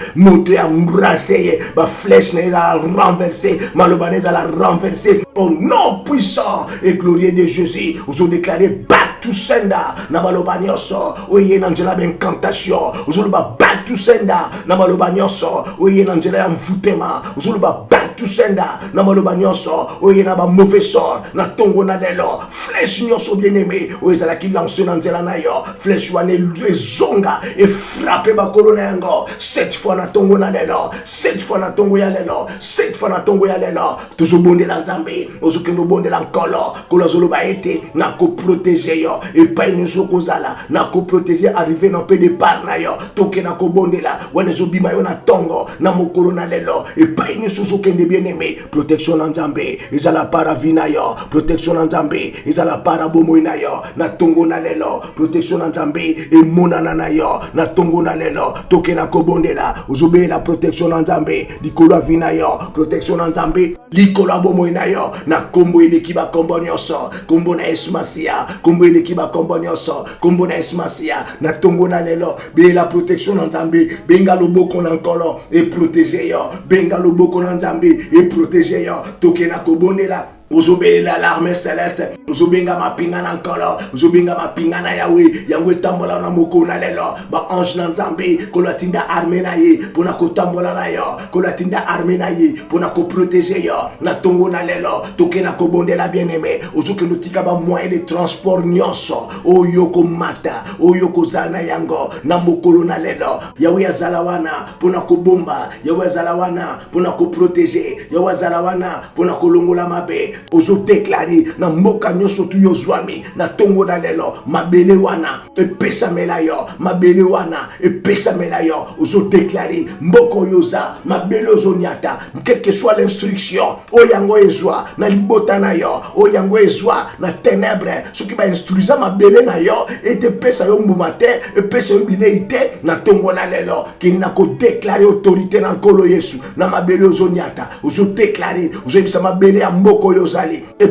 ba flèche na za renverser malobaneza la renverser au nom puissant et glorieux de Jésus vous ont déclaré back to sender na baloba nyonso oye na nzela ben incantation uzuluba back to sender na baloba nyonso oye na nzela ya mvutema uzuluba back to sender na baloba nyonso oye na ba mauvais sort na tongo na lelo flèche nyonso bien aimé oye zala ki lancer na nzela na yo flèche wane zonga et frapper ba kolona yango 7 fois na tongo na lelo 7 fois na tongo ya lelo 7 fois na tongo ya lelo toujours bonde la nzambe ozokendo bonde la nkolo kolo zoloba ete na ko protéger yo et pas une sokozala na ko protéger arriver na peu de par na yo toke na ko bonde la wana zobima yo na tongo na mokolo na lelo et pas une sosokende bien aimé protection na nzambe ezala para vina yo protection na nzambe ezala para bomo na yo na tongo na lelo protection na nzambe e monana na yo na tongo na lelo toke na ko bonde la ozobe la protection na nzambe likolo vina yo protection na nzambe likolo bomo na yo na kombo eleki ba kombo nyonso kombo na Yesu Masia kombo eleki ba kombo nyonso kombo na Yesu Masia na tongo na lelo be la protection na nzambe benga loboko na nkolo et protéger yo benga loboko na nzambe et protéger yo toke na kobondela ozobelela l'armée céleste ozobenga mapinga na nkolo ozobenga mapinga na Yahweh tambola na moko na lelo ba ange na nzambe kolatinda armée na ye pona kotambola na yo kolatinda armée na ye pona ko protéger yo na tongo na lelo toke na kobondela bien aimé ozoke notika ba moyen de transport nyonso oyo ko mata oyo ko zana yango na mokolo na lelo Yahweh azala wana pona ko bomba Yahweh azala wana pona ko protéger Yahweh azala wana pona ko longola mabe ozo déclarer na mboka nyonso tu yo zwami na tongo na lelo mabele wana epesa mela yo mabele wana epesa mela yo ozo déclarer mboko yoza mabele ozoniata quelle que soit l'instruction oyango ezwa na libota na yo oyango ezwa na ténèbres soki ba instruisa mabele na yo ete pesa yo mbuma te epesa yo bileite na tongo na lelo kini na ko déclarer autorité na nkolo Yesu na mabele ozoniata ozo déclarer ozo ebisa mabele ya mboko yo zali et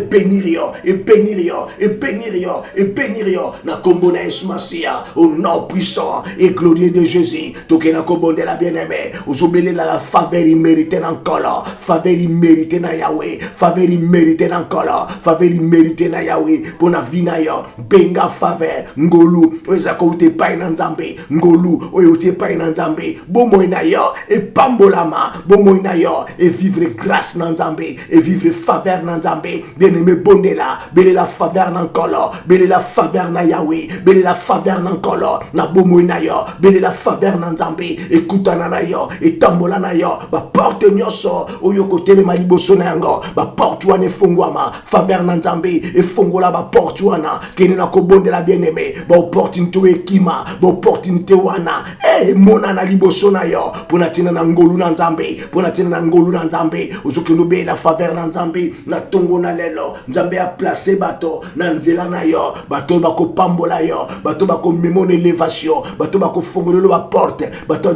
bénir yo na kombo na Yesu Masia au nom puissant et glorieux de Jésus toke na kombo de la bien-aimée ozobele la faveur imméritée na nkolo faveur imméritée na Yahweh faveur imméritée na nkolo faveur imméritée na Yahweh pona vina yo benga faveur ngolu oza ko te pai na nzambe ngolu oyo te pai na nzambe bomo na yo et pambolama bomo na yo et vivre grâce na nzambe et vivre faveur na nzambe nzambe bien-aimé bondela bele la faveur na nkolo bele la faveur na Yahweh bele la faveur na nkolo na bomoi na yo bele la faveur na nzambe ekutana na yo etambola na yo ba porte nyonso oyo kotelema liboso na yango ba porte wana efungwama faveur na nzambe efungola ba porte wana kene na kobondela bien-aimé ba opportunité ekima ba opportunité wana mona na liboso na yo pona tina na ngolu na nzambe pona tina na ngolu na nzambe ozokendo be la faveur na nzambe na tongo na lelo nzambe a placer bato na nzela na yo bato bakopambola yo bato bakomemona élévation bato bakofungolelo ba porte bato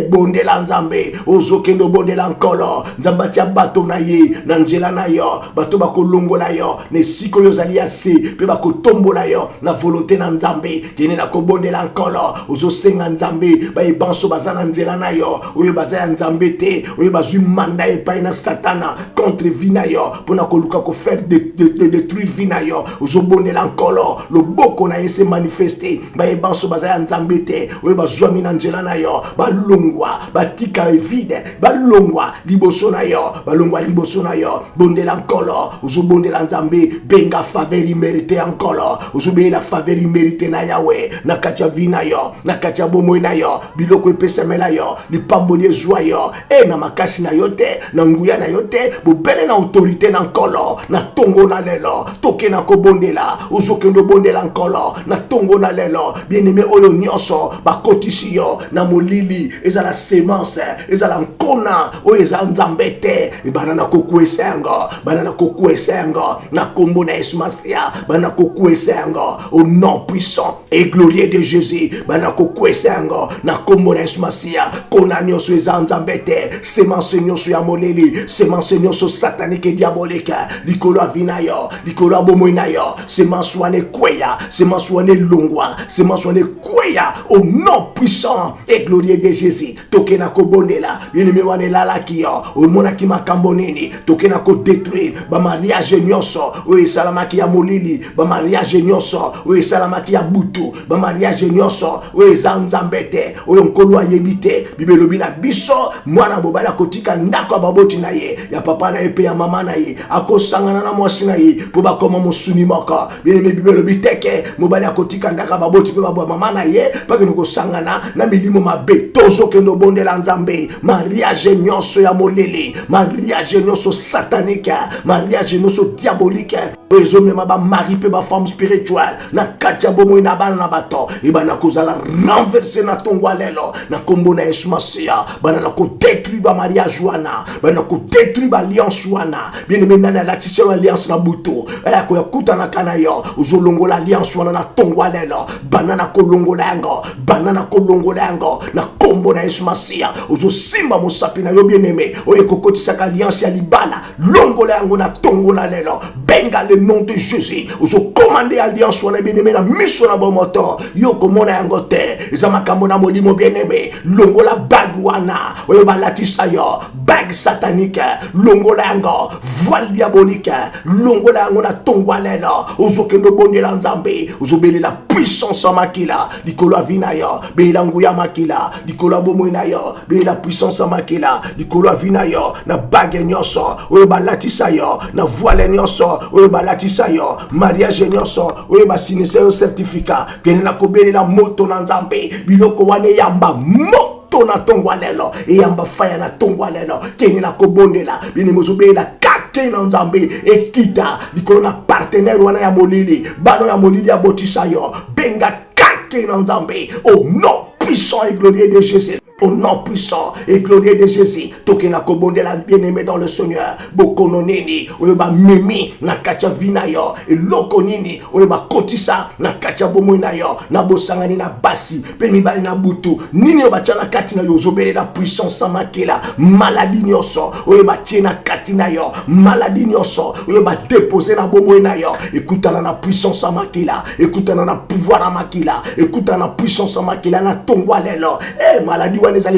bondela nzambe ozokendo bondela nkolo nzambe atia bato na ye na nzela na yo bato bakolongola yo ne siko yo zali ase pe bakotombola yo na volonté na nzambe kene na kobondela nkolo ozosenga nzambe bayebanso baza na nzela na yo oyo baza ya nzambe te oyo bazwi manda epai na satana contre vie na yo mpona koluka kofaire détruire vie na yo ozobondela nkolo loboko na ye se manifeste bayebanso baza ya nzambe te oyo bazwami na nzela na yo balongwa batika evide balongwa liboso na yo balongwa liboso na yo bondela nkolo ozobondela nzambe benga faveur imerite ya nkolo ozobela faveur imerite na Yahweh na kati ya vie na yo na kati ya bomoi na yo biloko epesamela yo lipamboli ezwa yo na makasi na yo te na nguya na yo te bobele na autorité na nkolo na tongo na lelo toke na kobondela ozokendo bondela nkolo na tongo na lelo bien-aimé oyo nyonso bakotisi yo na molili ezala semence ezala nkona oyo eza nzambe te banana kokuesengo banana kokuesengo na kombo na Yesu Masia banana kokuesengo au nom puissant et glorieux de Jésus banana kokuesengo na kombo na Yesu Masia kona nyonso eza nzambe te semence nyonso ya molili semence nyonso satanique et diabolique likolo avina yo likolo bomoi na yo semence wane kweya semence wane longwa semence wane kweya au nom puissant et glorieux de Jésus toke na kobondela bien-aimé wane lalaki yo omonaki makambo nini toke na kodétruire ba mariage nyonso oyo esalamaki ya molili ba mariage nyonso oyo esalamaki ya butu ba mariage nyonso oyo eza nzambe te oyo nkolo ayebi te bibelobi na biso mwana mobali akotika ndako ya baboti na ye ya papa na ye pe ya mama na ye akosangana na mwasi na ye po bakoma mosuni moko bien-aimé bibelobi teke mobali akotika ndako ya baboti pe babwa mama na ye pakeno kosangana na milimo mabe tozokendo bondela nzambe mariage nyonso ya molili mariage nyonso satanique mariage nyonso diabolique ezomema ba mari pe ba femme spirituelle na kati ya bomoi na bana na bato ebana kozala renverser na tongo lelo na kombo na Yesu Masia bana na ko détruire ba mariage wana bana ko détruire ba alliance wana bien-aimé nana la tisseur alliance na buto ko yakuta na kana yo uzolongola alliance wana na tongo lelo bana na kolongola yango bana na kolongola yango na kombo na Yesu Masia uzosimba mosapi na yo bien-aimé oye kokotisa alliance ya libala longola yango na tongo na lelo benga le nom de Jésus ozo commander alliance wana bien-aimé na miso na bomoto yo komona yango te eza makambo na molimo bien-aimé longola bag wana oyo balatisa yo bag satanique longola yango voile diabolique longola yango na tongwa lelo ozokendo bondela nzambe ozobelela puissance makila likolo avina yo belela nguya makila likolo bomoi na yo belela puissance makila likolo avina yo na bag nyonso oyo balatisa yo na voile nyonso oyo balatisa yo mariage nyonso oyo basinisa yo certificat kene na kobelela moto na nzambe biloko wane yamba moto na tongwa lelo yamba faya na tongwa lelo kene na kobondela bini mozobela kake na nzambe ekita likolo na partenaire wana ya molili bano ya molili ya botisa yo benga kake na nzambe au nom puissant et glorieux de Jésus. Au nom puissant et glorieux de Jésus, tokena kobondela bien-aimé dans le Seigneur. Bokono nini, oyeba mimi na kacha vina yo, eloko nini, oyeba kotisa na kacha bomoi na yo, na bosangani na basi, pe mibali na butu, nini obacha na kati na yo, zobele la puissance samakela, maladie nyoso, oyeba tie na kati na yo, maladie nyoso, oyeba déposer na bomoi na yo, écoutana na puissance samakela, écoutana na pouvoir samakela, écoutana na puissance samakela na tongwa lelo, maladie wana ezala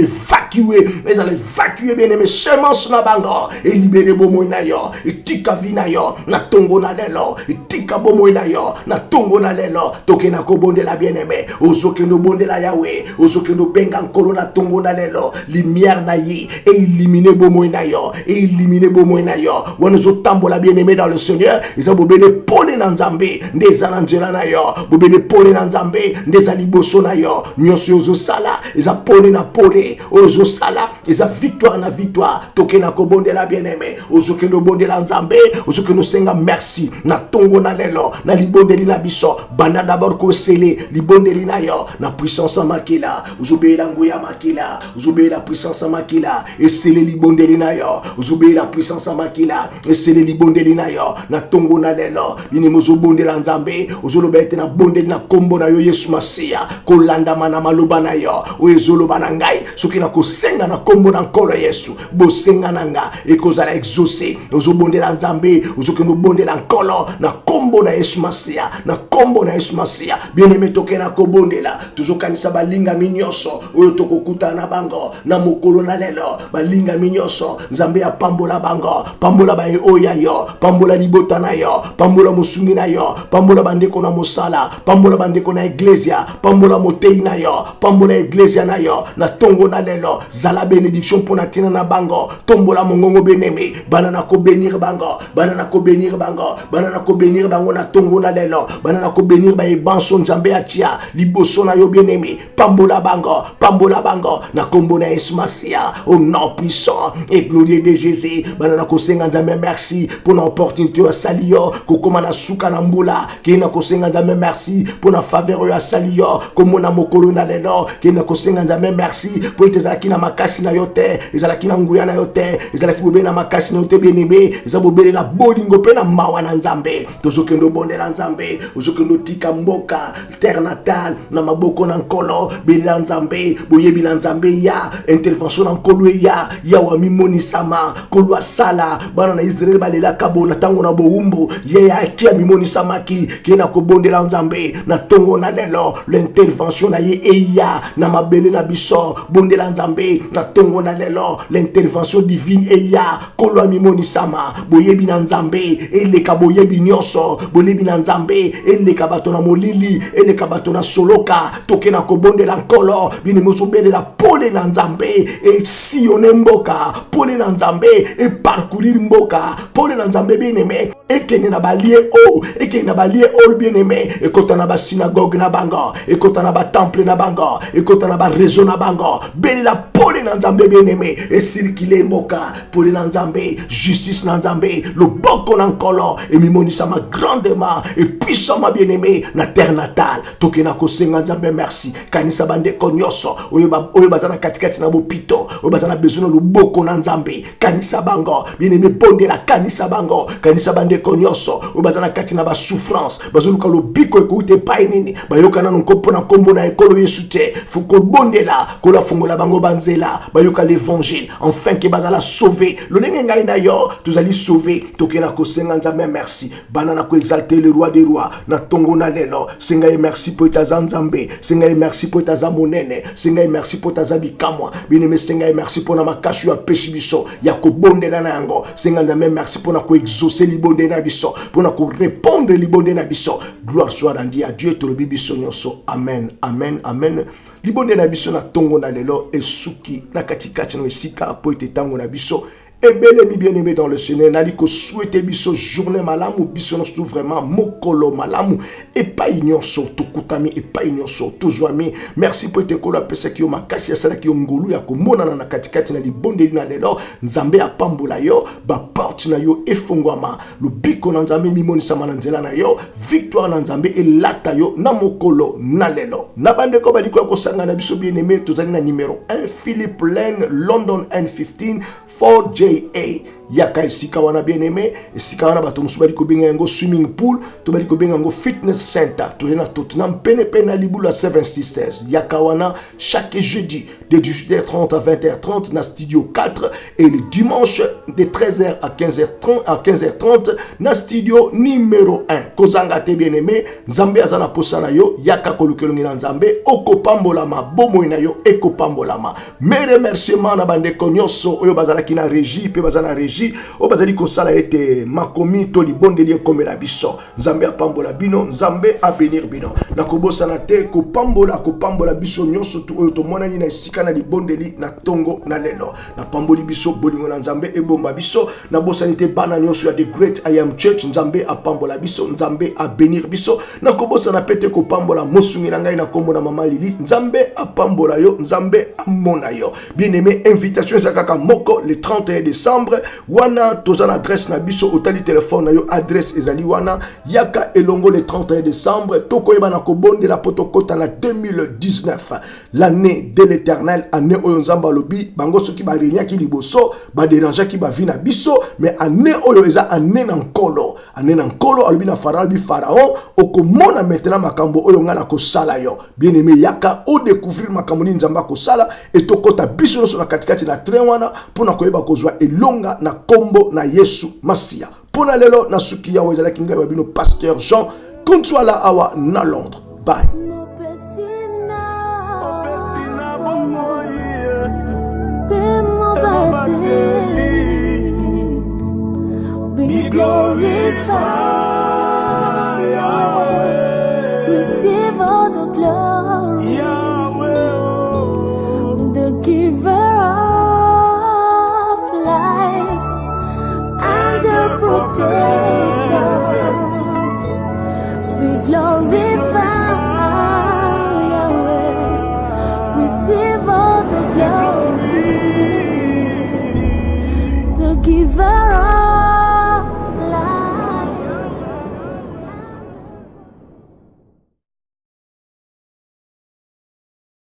évacuer bien aimé semence na bango et libérer bomoi na yo etika vi na yo na tongo na lelo etika bomoi na yo na tongo na lelo tokena kobondela bien aimé ozokendo bondela Yahweh ozokendo benga nkolo na tongo na lelo lumière na yi et éliminer bomoi na yo wana zotambola bien aimé dans le Seigneur eza bobele pole na nzambe ndeza na nzela na yo bobele pole na nzambe ndeza liboso na yo nyonso ozosala eza pole na pole ozosala eza victoire na victoire tokena kobondela bien aimé ozokendo bondela nzambe ozokendo senga merci na tongo na lelo na libondeli na biso banda d'abord ko sele libondeli na yo na puissance makila ozobela nguya makila ozobela puissance makila et sele libondeli na yo ozobela puissance makila et sele libondeli na yo na tongo na lelo bini mozobondela nzambe ozolobete na bondeli na kombo na yo Yesu Masia kolanda mana maloba na yo oyezoloba na ngai soki na kosenga na kombo na nkolo Yesu bosenga nanga ekozala exaucé ozobondela nzambe ozokendo bondela nkolo na kombo na Yesu Masia bien aimé tokena kobondela tuzokanisa balinga minyoso oyo tokokuta na bango na mokolo na lelo balinga minyoso nzambe ya pambola bango pambola ba oya yo pambola libota na yo pambola musungi na yo pambola bandeko na mosala pambola bandeko na iglesia pambola motei na yo pambola iglesia na yo na tongo na lelo zala bénédiction pona tina na bango tombola mongongo beneme banana ko bénir bango na tongo na lelo banana ko bénir ba ebanso nzambe atia liboso na yo bien-aimé pambola bango na kombo na Yesu Masia au nom puissant et glorieux de Jésus banana ko senga nzambe merci pour l'opportunité ya sali yo kokoma na suka na mbula kina ko senga nzambe merci pour la faveur ya sali yo komona mokolo na lelo kina ko senga nzambe merci pour ezalaki na makasi na yo te ezalaki na nguya na yo te ezalaki bobe na makasi na yo te bien-aimé ezabobele na bolingo pe na mawa na nzambe tozokendo bondela nzambe ozokendo tika mboka terre natale na maboko na nkolo bela nzambe boyebi na nzambe ya intervention na nkolo ya wa mimoni sama kolwa sala bana na Israel balela kabo na tango na boumbu ya kia mimoni samaki kina kobondela nzambe na tongo na lelo l'intervention na ye eya na mabele na biso bondela nzambe na tongo na lelo l'intervention divine eya kolwa mimoni sama boyebi na nzambe eleka boyebi nyonso boyebi na nzambe eleka bato na molili eleka bato na soloka tokena kobondela nkolo bini mosobelela pole na nzambe e sillonner mboka pole na nzambe e parcourir mboka pole na nzambe bien-aimé ekende na balie o bien-aimé ekota na ba synagogue na bango ekota na ba temple na bango ekota na ba réseau na bango belela pole na nzambe bien-aimé e circuler mboka pole na nzambe justice na nzambe loboko na nkolo e mimonisa ma grandement et puissamment bien-aimé na terre natale tokena kosenga nzambe merci kanisa bandeko nyonso oyo bazana katikati na bopito oyo bazana besoin loboko na nzambe kanisa bango bien-aimé bondela kanisa bandeko nyonso oyo bazana kati na ba souffrance bazoluka lobiko ekoute pai nini bayokana nkompo na kombo na ekolo Yesu te fuko bondela kola fungola bango banzela bayoka l'évangile enfin ke bazala sauver lolenge ngai na yo tozali sauver tokena kosenga nzambe merci banana ko exalter le roi des rois na tongo na lelo senga merci pour ta nzambe senga merci pour ta monene senga merci pour ta bikamwa bien-aimé senga merci pour na makashu ya peshi biso ya ko bondela na yango senga nzambe merci pour na ko exaucer libonde na biso pour na ko répondre libonde na biso gloire soit rendue à Dieu to le biso nyonso amen libonde na biso na tongo na lelo esuki na katikati no esika po ete tango na biso ebele mi bien-aimé dans le Seigneur nali ko souhaiter biso journée malamu biso no vraiment mokolo malamu et pas nyonso tokutami et pas nyonso tozwami merci pour te kolo pesa ki yo makasi ya sala ki yo ngolu ya komona na katikati na libondeli na lelo nzambe apambola yo ba porte na yo efongwama lobiko na nzambe mimonisa na nzela na yo victoire na nzambe elata yo na mokolo na lelo na bande ko baliko ko sanga na biso bien-aimé tozali na numéro 1 Philip Lane London N15 4JA. Yaka esika wana bien aimé, esika wana bato musu bali kobenga yango swimming pool, to bali kobenga yango fitness center, to na Tottenham pene na Libula Seven Sisters. Yaka wana chaque jeudi de 18h30 à 20h30 na studio 4 et le dimanche de 13h à 15h30 na studio numéro 1. Kozanga te bien aimé, Nzambe azana posana yo, yaka kolukelongi na Nzambe, okopambolama bomo na yo ekopambolama. Mes remerciements na bande konyoso oyo bazala ki na régie pe bazana régie o bazali kosala ete makomi to libondeli ekomela biso. Nzambe apambola bino, Nzambe a bénir bino. Na kobosana te kopambola biso nyonso tu oyo tomona ni na esika na libondeli na tongo na lelo. Na pamboli biso bolingo na Nzambe ebomba biso. Na bosani te bana nyonso ya The Great I Am Church, Nzambe apambola biso, Nzambe a bénir biso. Na kobosana pete kopambola mosungi na ngai na kombo na mama Lili, Nzambe apambola yo, Nzambe amona yo. Bien aimé, invitation zakaka moko le 31 décembre. Wana tozana adresse na biso otali téléphone na yo adresse ezali wana yaka elongo le 31 décembre tokoyeba na kobonde la potokota na 2019 l'année de l'éternel, année oyo Nzamba lobi bango soki ba renyaki liboso ba dérangeaki ba vie na biso, mais année oyo eza année na nkolo alobi na pharaon okomona maintenant makambo oyo ngana kosala yo. Bien aimé, yaka o découvrir makambo ni Nzamba kosala et tokota biso na katikati na train wana pona koyeba kozwa elonga na kombo na Yesu Masia. Pona lelo na suki ya wezala kinga babino Pasteur Jean Kontwala awa na Londres. Bye. Be glorified, receive all the glory, the giver of life and the protector. Be glorified, receive all the glory, the giver of